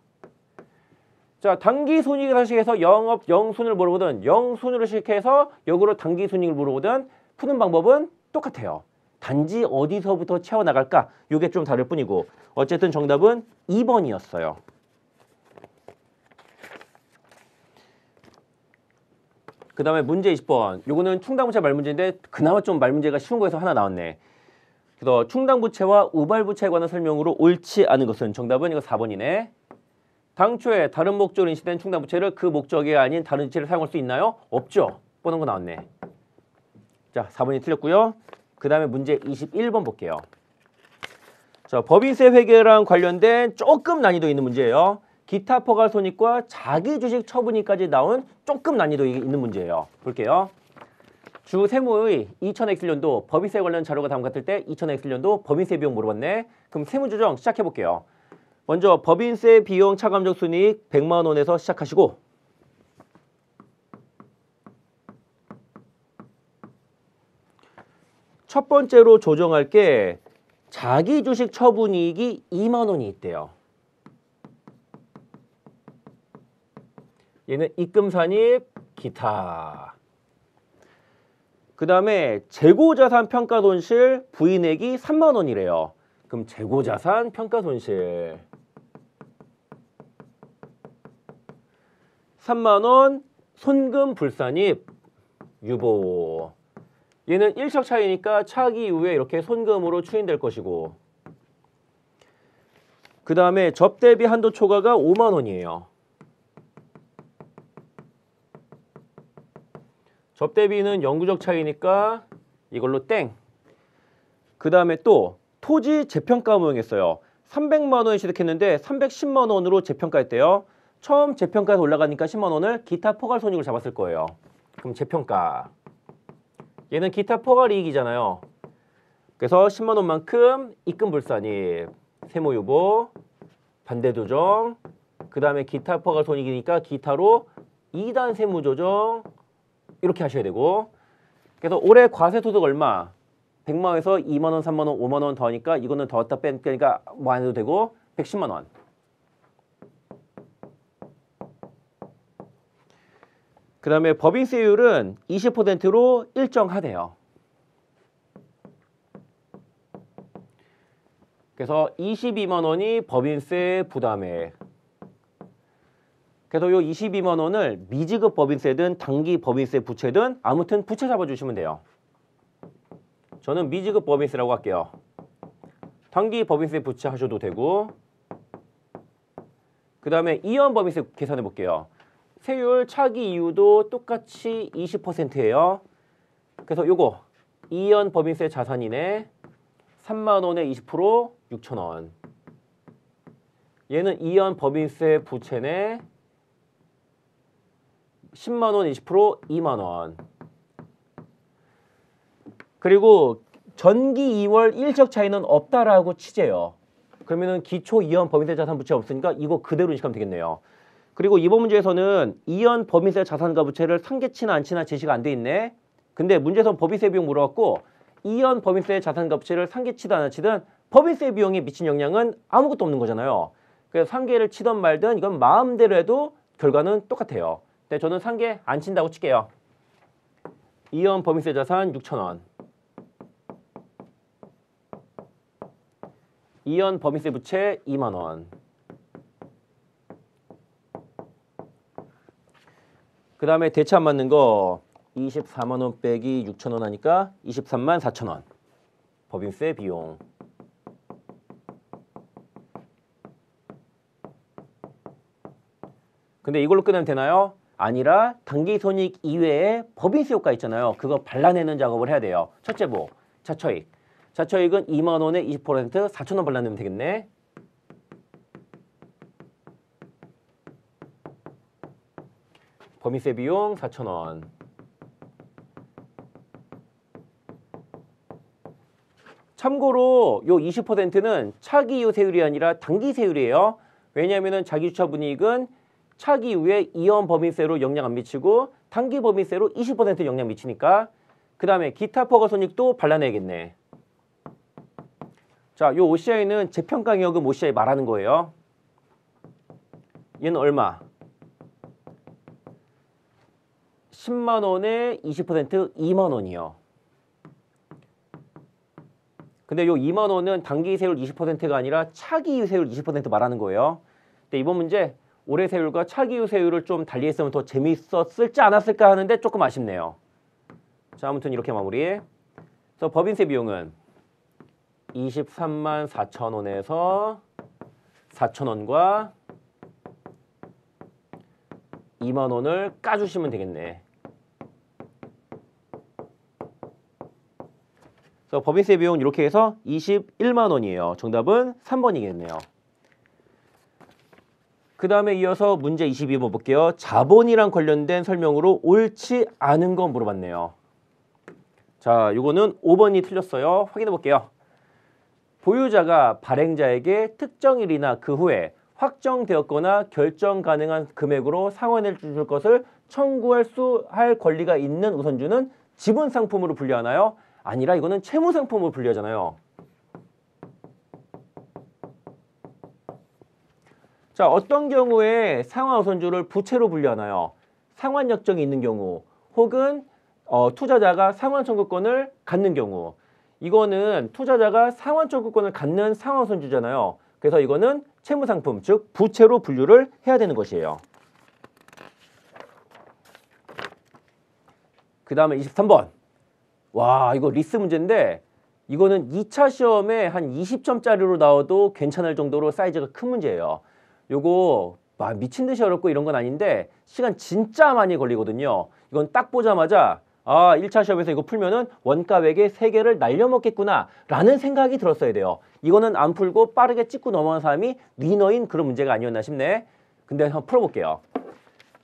자, 당기손익을 하시해서 영업 영순을 물어보든 영순으로 시작해서 역으로 당기손익을 물어보든 푸는 방법은 똑같아요. 단지 어디서부터 채워나갈까? 이게 좀 다를 뿐이고 어쨌든 정답은 2번이었어요. 그 다음에 문제 20번. 요거는 충당부채 말문제인데 그나마 좀 말문제가 쉬운 거에서 하나 나왔네. 그래서 충당부채와 우발부채에 관한 설명으로 옳지 않은 것은 정답은 이거 4번이네. 당초에 다른 목적으로 인식된 충당부채를 그 목적이 아닌 다른 지체를 사용할 수 있나요? 없죠. 뻔한 거 나왔네. 자, 4번이 틀렸고요. 그 다음에 문제 21번 볼게요. 자, 법인세 회계랑 관련된 조금 난이도 있는 문제예요. 기타 포괄 손익과 자기 주식 처분이까지 나온 조금 난이도 있는 문제예요. 볼게요. 주 세무의 2000X년도 법인세 관련 자료가 다음 같을 때 2000X년도 법인세 비용 물어봤네. 그럼 세무조정 시작해 볼게요. 먼저 법인세 비용 차감적 순이익 100만 원에서 시작하시고 첫 번째로 조정할 게 자기 주식 처분이익이 2만 원이 있대요. 얘는 입금산입 기타. 그 다음에 재고자산 평가손실 부인액이 3만 원이래요. 그럼 재고자산 평가손실 3만 원 손금 불산입 유보. 얘는 일척 차이니까 차기 이후에 이렇게 손금으로 추인될 것이고 그 다음에 접대비 한도 초과가 5만 원이에요. 접대비는 영구적 차이니까 이걸로 땡. 그 다음에 또 토지 재평가 모형했어요. 300만 원에 취득했는데 310만 원으로 재평가했대요. 처음 재평가에서 올라가니까 10만 원을 기타 포괄 손익을 잡았을 거예요. 그럼 재평가. 얘는 기타 포괄 이익이잖아요. 그래서 10만 원만큼 입금 불산입, 세무유보, 반대조정, 그 다음에 기타 포괄 손익이니까 기타로 2단 세무조정 이렇게 하셔야 되고 그래서 올해 과세소득 얼마? 100만 원에서 2만 원, 3만 원, 5만 원 더하니까 이거는 더했다 빼니까 뭐 안 해도 되고 110만 원. 그 다음에 법인세율은 20%로 일정하대요. 그래서 22만 원이 법인세 부담액. 그래서 요 22만 원을 미지급 법인세든 당기 법인세 부채든 아무튼 부채 잡아주시면 돼요. 저는 미지급 법인세라고 할게요. 당기 법인세 부채 하셔도 되고 그 다음에 이연 법인세 계산해 볼게요. 세율 차기 이유도 똑같이 20%예요. 그래서 요거 이연 법인세 자산이네. 3만 원에 20% 6천 원. 얘는 이연 법인세 부채네. 10만 원 20% 2만 원. 그리고 전기 2월 일적 차이는 없다라고 치재요. 그러면은 기초 이연 법인세 자산 부채 없으니까 이거 그대로 인식하면 되겠네요. 그리고 이번 문제에서는 이연 법인세 자산과 부채를 상계치나 안 치나 제시가 안 돼 있네. 근데 문제에서는 법인세 비용 물어봤고 이연 법인세 자산과 부채를 상계치든 안 치든 법인세 비용에 미친 영향은 아무것도 없는 거잖아요. 그래서 상계를 치든 말든 이건 마음대로 해도 결과는 똑같아요. 근데 저는 상계 안 친다고 칠게요. 이연 법인세 자산 6천 원. 이연 법인세 부채 2만 원. 그 다음에 대체 안 맞는 거 24만 원 빼기 6천 원 하니까 23만 4천 원. 법인세 비용. 근데 이걸로 끝내면 되나요? 아니라 당기손익 이외에 법인세 효과 있잖아요. 그거 발라내는 작업을 해야 돼요. 첫째 뭐? 자처익. 자처익은 2만 원에 20% 4천 원 발라내면 되겠네. 법인세 비용 4천 원. 참고로 요 20%는 차기 이후 세율이 아니라 당기 세율이에요. 왜냐하면 자기 주차 분이익은 차기 이후에 이연 법인세로 영향 안 미치고 당기 법인세로 20% 영향 미치니까 그 다음에 기타 포괄 손익도 발라내야겠네. 자, 요 OCI는 재평가잉여금 OCI 말하는 거예요. 얘는 얼마? 10만 원에 20% 2만 원이요. 근데 요 2만 원은 단기 세율 20%가 아니라 차기 세율 20% 말하는 거예요. 근데 이번 문제 올해 세율과 차기 세율을 좀 달리했으면 더 재미있었을지 않았을까 하는데 조금 아쉽네요. 자, 아무튼 이렇게 마무리. 그래서 법인세 비용은 23만 4천 원에서 4천 원과 2만 원을 까주시면 되겠네. 그래서 법인세 비용은 이렇게 해서 21만 원이에요. 정답은 3번이겠네요. 그 다음에 이어서 문제 22번 볼게요. 자본이랑 관련된 설명으로 옳지 않은 거 물어봤네요. 자, 이거는 5번이 틀렸어요. 확인해 볼게요. 보유자가 발행자에게 특정일이나 그 후에 확정되었거나 결정 가능한 금액으로 상환해 줄 것을 청구할 할 권리가 있는 우선주는 지분 상품으로 분류하나요? 아니라 이거는 채무 상품으로 분류하잖아요. 자, 어떤 경우에 상환 우선주를 부채로 분류하나요? 상환 약정이 있는 경우 혹은 투자자가 상환 청구권을 갖는 경우. 이거는 투자자가 상환 청구권을 갖는 상환 우선주잖아요. 그래서 이거는 채무 상품, 즉 부채로 분류를 해야 되는 것이에요. 그 다음에 23번. 와, 이거 리스 문제인데 이거는 2차 시험에 한 20점짜리로 나와도 괜찮을 정도로 사이즈가 큰 문제예요. 요거 미친 듯이 어렵고 이런 건 아닌데 시간 진짜 많이 걸리거든요. 이건 딱 보자마자 1차 시험에서 이거 풀면은 원가 외계 3개를 날려먹겠구나 라는 생각이 들었어야 돼요. 이거는 안 풀고 빠르게 찍고 넘어간 사람이 위너인 그런 문제가 아니었나 싶네. 근데 한번 풀어볼게요.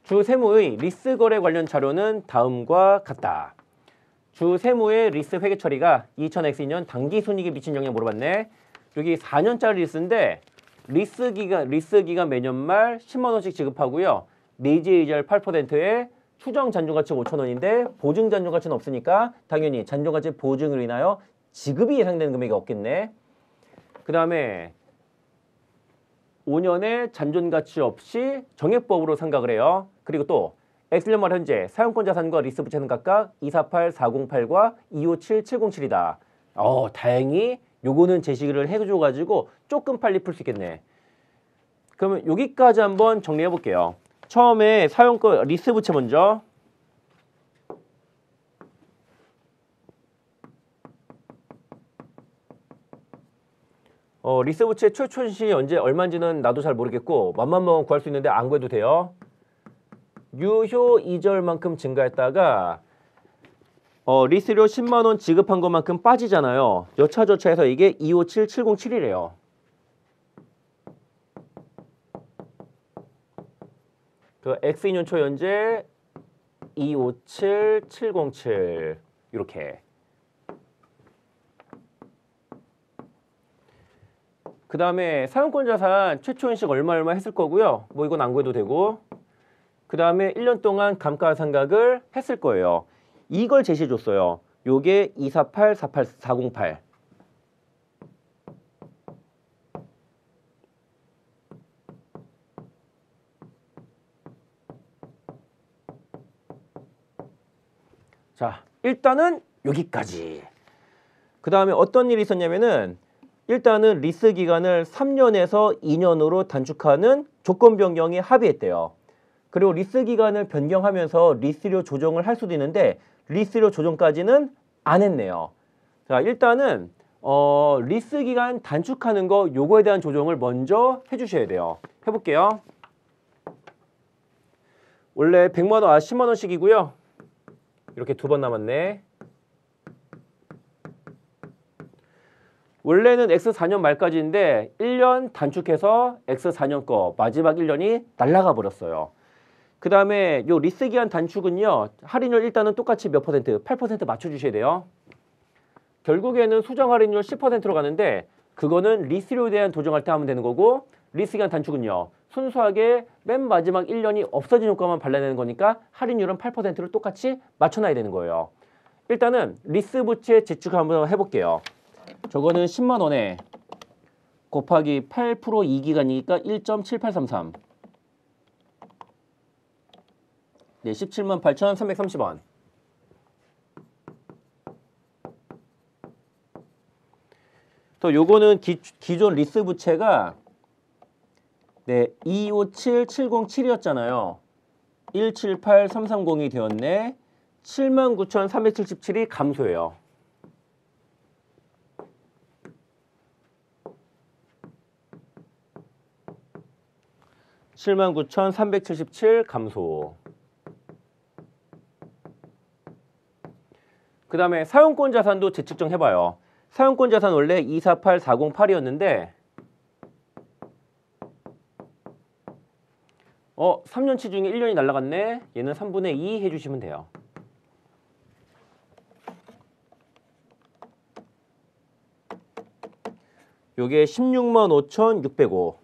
주 세무의 리스 거래 관련 자료는 다음과 같다. 주 세무의 리스 회계 처리가 2000X년 단기 순이익에 미친 영향 물어봤네. 여기 4년짜리 리스인데 리스 기간 매년 말 10만 원씩 지급하고요. 내지 이자율 8%에 추정 잔존가치 5천 원인데 보증 잔존가치는 없으니까 당연히 잔존가치 보증으로 인하여 지급이 예상되는 금액이 없겠네. 그 다음에 5년의 잔존가치 없이 정액법으로 상각을 해요. 그리고 또 X년 말 현재 사용권 자산과 리스 부채는 각각 248, 408과 257, 707이다. 다행히 요거는 제시를 해줘가지고 조금 빨리 풀 수 있겠네. 그러면 여기까지 한번 정리해 볼게요. 처음에 사용권 리스 부채 먼저. 리스 부채 최초시 언제 얼마인지는 나도 잘 모르겠고 맘만 먹으면 구할 수 있는데 안 구해도 돼요. 유효 이자율만큼 증가했다가 리스료 10만 원 지급한 것만큼 빠지잖아요. 여차저차해서 이게 257, 707이래요. 그 X2년 초 현재 257, 707 이렇게. 그 다음에 사용권 자산 최초 인식 얼마 했을 거고요. 뭐 이건 안 구해도 되고. 그 다음에 1년 동안 감가상각을 했을 거예요. 이걸 제시해 줬어요. 요게 248, 48, 408. 자, 일단은 여기까지. 그 다음에 어떤 일이 있었냐면은 일단은 리스 기간을 3년에서 2년으로 단축하는 조건 변경에 합의했대요. 그리고 리스 기간을 변경하면서 리스료 조정을 할 수도 있는데 리스료 조정까지는 안 했네요. 자, 일단은 리스 기간 단축하는 거 요거에 대한 조정을 먼저 해주셔야 돼요. 해볼게요. 원래 100만 원, 10만 원씩이고요. 이렇게 2번 남았네. 원래는 X4년 말까지인데 1년 단축해서 X4년 거 마지막 1년이 날아가 버렸어요. 그 다음에 요 리스 기한 단축은요. 할인율 일단은 똑같이 몇 퍼센트? 8% 맞춰주셔야 돼요. 결국에는 수정 할인율 10%로 가는데 그거는 리스료에 대한 조정할 때 하면 되는 거고 리스 기간 단축은요. 순수하게 맨 마지막 1년이 없어진 효과만 발라내는 거니까 할인율은 8%를 똑같이 맞춰놔야 되는 거예요. 일단은 리스 부채 제출 한번 해볼게요. 저거는 10만 원에 곱하기 8% 2기간이니까 1.7833. 네, 17만 8,330원. 또 요거는 기존 리스 부채가 네, 257707이었잖아요. 178330이 되었네. 79,377이 감소해요. (79,377) 감소. 그 다음에 사용권 자산도 재측정 해봐요. 사용권 자산 원래 248408이었는데 3년치 중에 1년이 날라갔네. 얘는 3분의 2 해주시면 돼요. 요게 165,605.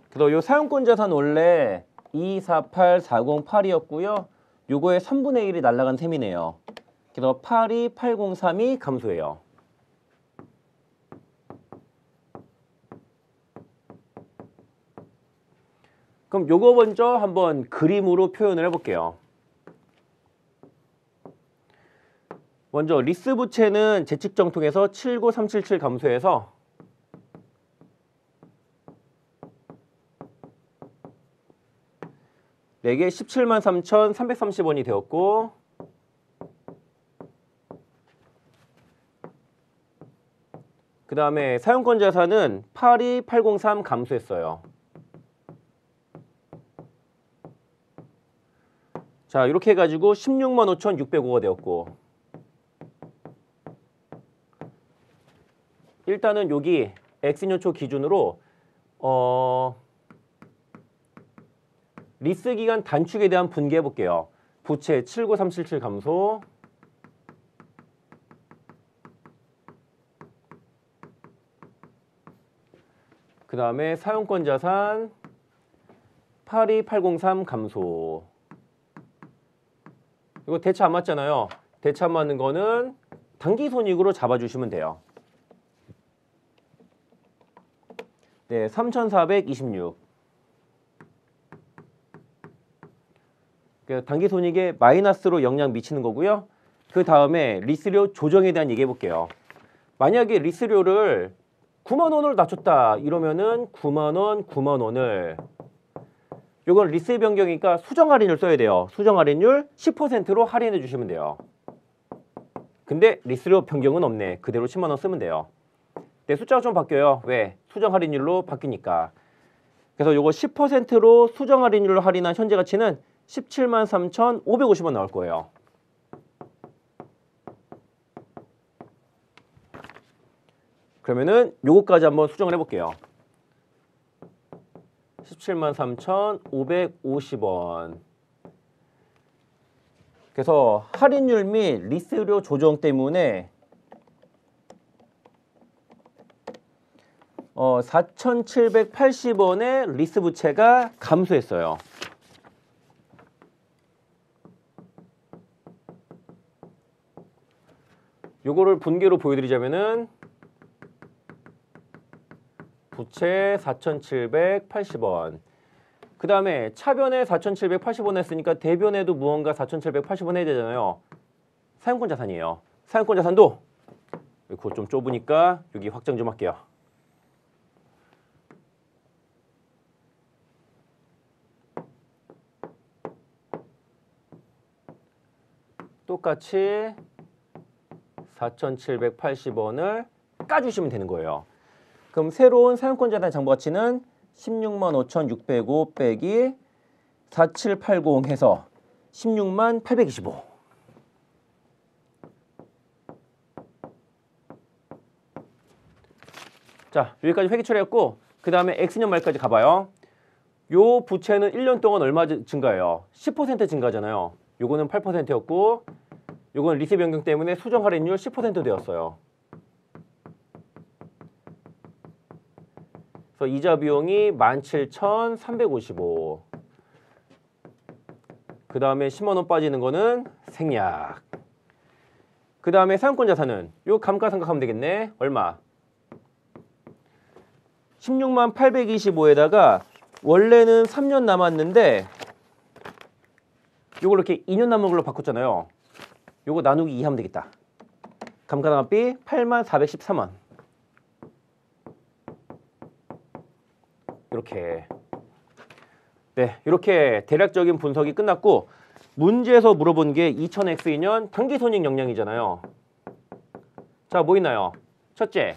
그래서 요 사용권 자산 원래 248408이었고요. 요거의 3분의 1이 날라간 셈이네요. 그래서 82803이 감소해요. 그럼 요거 먼저 한번 그림으로 표현을 해볼게요. 먼저 리스 부채는 재측정 통해서 79377 감소해서 네개 173,330원이 되었고 그 다음에 사용권 자산은 82803 감소했어요. 자, 이렇게 해가지고 165,605가 되었고 일단은 여기 X년초 기준으로 리스 기간 단축에 대한 분개해 볼게요. 부채 79377 감소 그 다음에 사용권 자산 82803 감소. 이거 대차 안 맞잖아요. 대차 안 맞는 거는 당기손익으로 잡아주시면 돼요. 네, 3,426. 당기손익에 마이너스로 영향 미치는 거고요. 그 다음에 리스료 조정에 대한 얘기해 볼게요. 만약에 리스료를 9만 원을 낮췄다 이러면은 9만 원, 9만 원을 이건 리스 변경이니까 수정 할인율 써야 돼요. 수정 할인율 10%로 할인해 주시면 돼요. 근데 리스료 변경은 없네. 그대로 10만 원 쓰면 돼요. 네, 숫자가 좀 바뀌어요. 왜? 수정 할인율로 바뀌니까. 그래서 요거 10%로 수정 할인율로 할인한 현재 가치는 173,550원 나올 거예요. 그러면은 요거까지 한번 수정을 해볼게요. 173,550원. 그래서 할인율 및 리스료 조정 때문에 4,780원의 리스 부채가 감소했어요. 요거를 분개로 보여드리자면은 부채 4,780원. 그 다음에 차변에 4,780원 했으니까 대변에도 무언가 4,780원 해야 되잖아요. 사용권 자산이에요. 사용권 자산도 이거 좀 좁으니까 여기 확장 좀 할게요. 똑같이 4,780원을 까주시면 되는 거예요. 그럼 새로운 사용권 자산 장부 가치는 165,605 빼기 4780 해서 16825. 자, 여기까지 회계 처리했고 그 다음에 X년 말까지 가봐요. 요 부채는 1년 동안 얼마 증가해요? 10% 증가잖아요. 요거는 8%였고 요건 리스 변경 때문에 수정 할인율 10% 되었어요. 그래서 이자 비용이 17,355. 그 다음에 10만 원 빠지는 거는 생략. 그 다음에 사용권 자산은 요 감가상각하면 되겠네. 얼마? 16825에다가 원래는 3년 남았는데 요걸 이렇게 2년 남은 걸로 바꿨잖아요. 요거 나누기 2 하면 되겠다. 감가상각비 84,113원. 이렇게. 네, 이렇게 대략적인 분석이 끝났고 문제에서 물어본 게 2000X2년 당기손익 역량이잖아요. 자, 뭐 있나요? 첫째,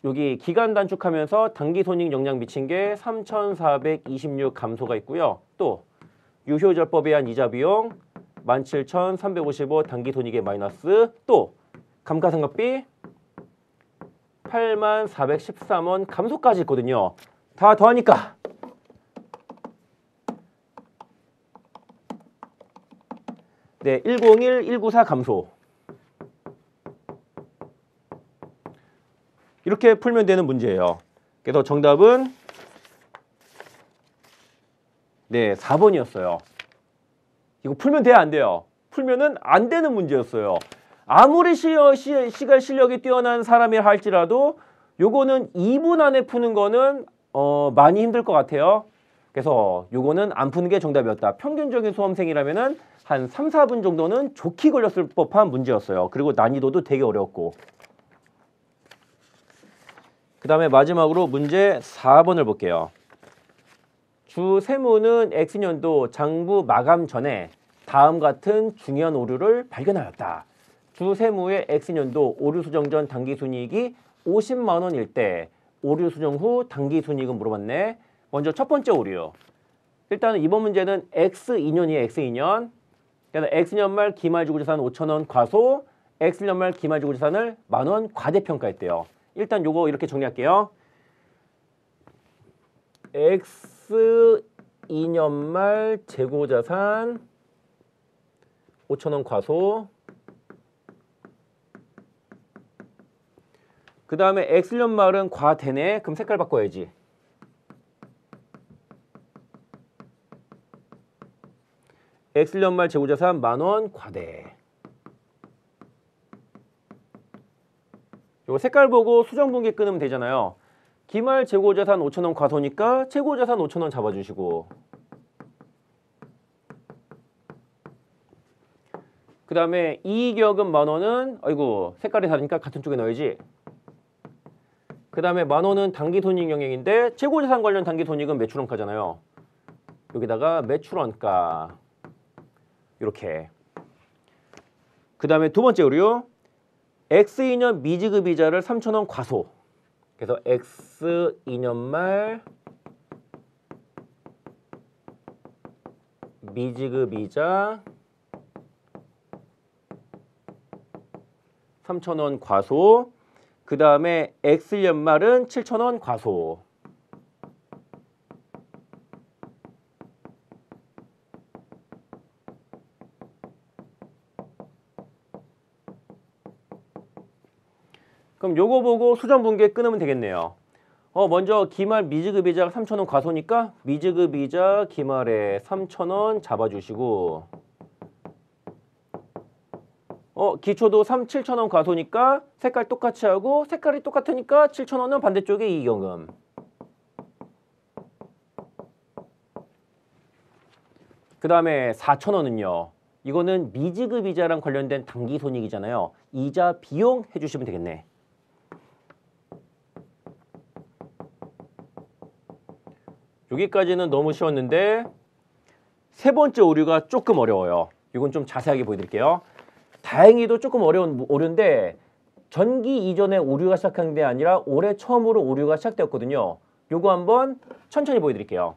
여기 기간 단축하면서 당기손익 역량 미친 게 3,426 감소가 있고요. 또 유효절법에 의한 이자 비용 17,355 당기손익의 마이너스, 또 감가상각비 84,113원 감소까지 있거든요. 다 더하니까 네, 101, 194 감소. 이렇게 풀면 되는 문제예요. 그래서 정답은 네, 4번이었어요. 이거 풀면 돼야 안 돼요? 풀면은 안 되는 문제였어요. 아무리 시간 실력이 뛰어난 사람이라 할지라도 요거는 2분 안에 푸는 거는 많이 힘들 것 같아요. 그래서 요거는 안 푸는 게 정답이었다. 평균적인 수험생이라면은 한 3, 4분 정도는 좋게 걸렸을 법한 문제였어요. 그리고 난이도도 되게 어려웠고. 그 다음에 마지막으로 문제 4번을 볼게요. 주 세무는 X년도 장부 마감 전에 다음 같은 중요한 오류를 발견하였다. 주 세무의 X년도 오류 수정 전 당기순이익이 50만 원일 때 오류 수정 후 당기순이익은 물어봤네. 먼저 첫 번째 오류. 일단은 이번 문제는 X2년이에요. X2년. 그래서 X년 말 기말지구자산 5,000원 과소, X년 말 기말지구자산을 10,000원 과대평가했대요. 일단 요거 이렇게 정리할게요. X2년 말 재고자산 5,000원 과소, 그 다음에 X년 말은 과대네. 그럼 색깔 바꿔야지. X년 말 재고자산 10,000원 과대. 요 색깔 보고 수정분기 끊으면 되잖아요. 기말 재고자산 5,000원 과소니까 재고자산 5,000원 잡아주시고, 그 다음에 이익여금 10,000원은 아이고 색깔이 다르니까 같은 쪽에 넣어야지. 그 다음에 10,000원은 당기손익 영역인데 재고자산 관련 당기손익은 매출원가잖아요. 여기다가 매출원가 이렇게. 그 다음에 두 번째 오류. X2년 미지급 이자를 3,000원 과소. 그래서 X2년 말 미지급 이자 3,000원 과소. 그 다음에 X년 말은 7,000원 과소. 그럼 요거 보고 수정분기에 끊으면 되겠네요. 먼저 기말 미지급 이자가 3,000원 과소니까 미지급 이자 기말에 3,000원 잡아주시고, 기초도 7,000원 과소니까 색깔 똑같이 하고, 색깔이 똑같으니까 7,000원은 반대쪽에 이익여금. 그 다음에 4,000원은요. 이거는 미지급 이자랑 관련된 당기손익이잖아요. 이자 비용 해주시면 되겠네. 여기까지는 너무 쉬웠는데 세 번째 오류가 조금 어려워요. 이건 좀 자세하게 보여드릴게요. 다행히도 조금 어려운 오류인데 전기 이전에 오류가 시작한 게 아니라 올해 처음으로 오류가 시작되었거든요. 요거 한번 천천히 보여드릴게요.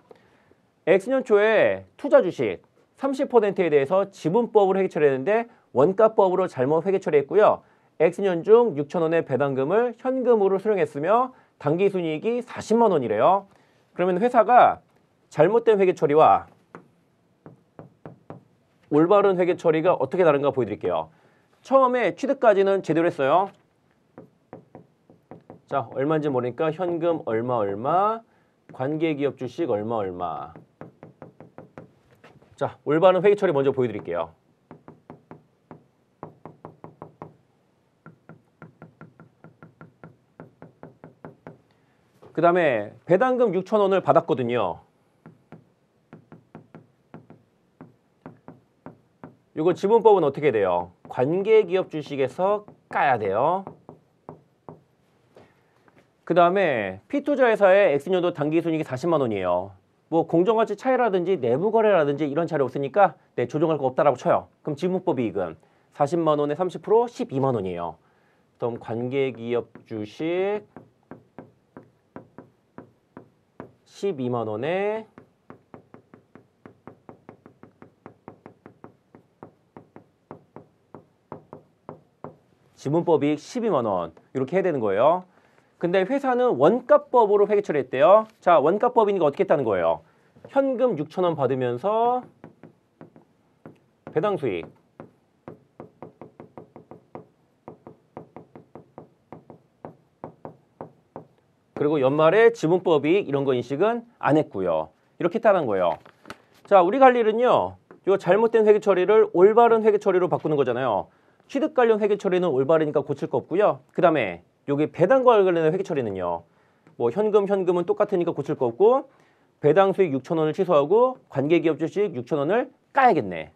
X년 초에 투자 주식 30%에 대해서 지분법으로 회계 처리했는데 원가법으로 잘못 회계 처리했고요. X년 중 6,000원의 배당금을 현금으로 수령했으며 당기순이익이 40만 원이래요. 그러면 회사가 잘못된 회계 처리와 올바른 회계 처리가 어떻게 다른가 보여드릴게요. 처음에 취득까지는 제대로 했어요. 자, 얼마인지 모르니까 현금 얼마, 관계기업 주식 얼마. 자, 올바른 회계 처리 먼저 보여드릴게요. 그 다음에 배당금 6,000원을 받았거든요. 이거 지분법은 어떻게 돼요? 관계기업 주식에서 까야 돼요. 그 다음에 P투자회사의 X년도 당기순이익이 40만 원이에요. 뭐 공정가치 차이라든지 내부거래라든지 이런 차례 없으니까 네, 조정할 거 없다라고 쳐요. 그럼 지분법 이익은 40만 원에 30% 12만 원이에요. 그럼 관계기업 주식 12만 원에 지분법 이익 12만 원 이렇게 해야 되는 거예요. 근데 회사는 원가법으로 회계 처리했대요. 자, 원가법이니까 어떻게 했다는 거예요? 현금 6천 원 받으면서 배당 수익 그리고 연말에 지분법 이익 이런 거 인식은 안 했고요. 이렇게 했다는 거예요. 자, 우리가 할 일은요. 요 잘못된 회계 처리를 올바른 회계 처리로 바꾸는 거잖아요. 취득 관련 회계 처리는 올바르니까 고칠 거 없고요. 그 다음에 여기 배당과 관련된 회계 처리는요. 뭐 현금은 똑같으니까 고칠 거 없고 배당 수익 6천 원을 취소하고 관계기업 주식 6천 원을 까야겠네.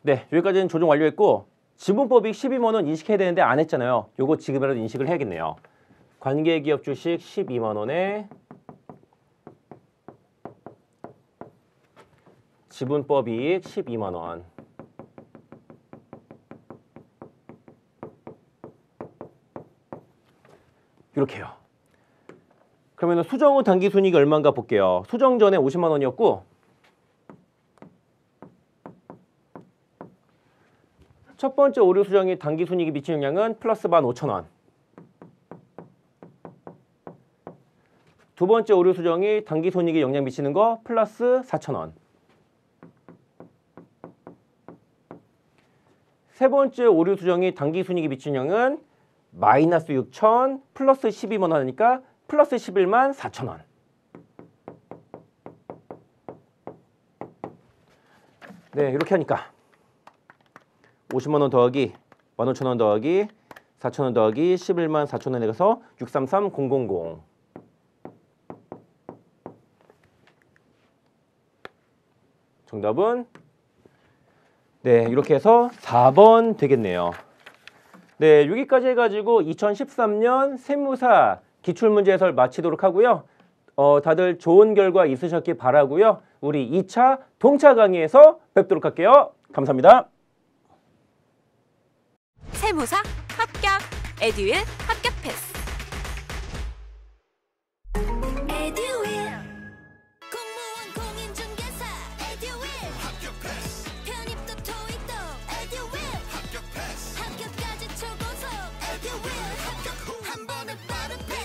네, 여기까지는 조정 완료했고 지분법 이익 12만 원 인식해야 되는데 안 했잖아요. 요거 지금이라도 인식을 해야겠네요. 관계기업 주식 12만 원에 지분법 이익 12만 원. 이렇게요. 그러면 수정 후 당기순이익이 얼마인가 볼게요. 수정 전에 50만 원이었고 첫 번째 오류 수정이 당기순이익에 미친 영향은 플러스 15,000원. 두 번째 오류 수정이 당기순이익에 영향 미치는 거 플러스 4,000원. 세 번째 오류 수정이 당기순이익에 미친 영향은 마이너스 6,000 플러스 12만 원 하니까 플러스 11만 4,000원. 네, 이렇게 하니까 50만 원 더하기 15,000원 더하기 4,000원 더하기 11만 4,000원에 가서 633000. 정답은 네, 이렇게 해서 4번 되겠네요. 네, 여기까지 해가지고 2013년 세무사 기출문제 해설 마치도록 하고요. 다들 좋은 결과 있으셨길 바라고요. 우리 2차 동차 강의에서 뵙도록 할게요. 감사합니다. 세무사 합격, 에듀윌 합격 패스. 에듀윌 공무원 공인중개사 에듀윌 합격 패스. 편입도 토익도 에듀윌 합격 패스. 합격까지 초고속 에듀윌 합격 후 한 번에 빠른 패스.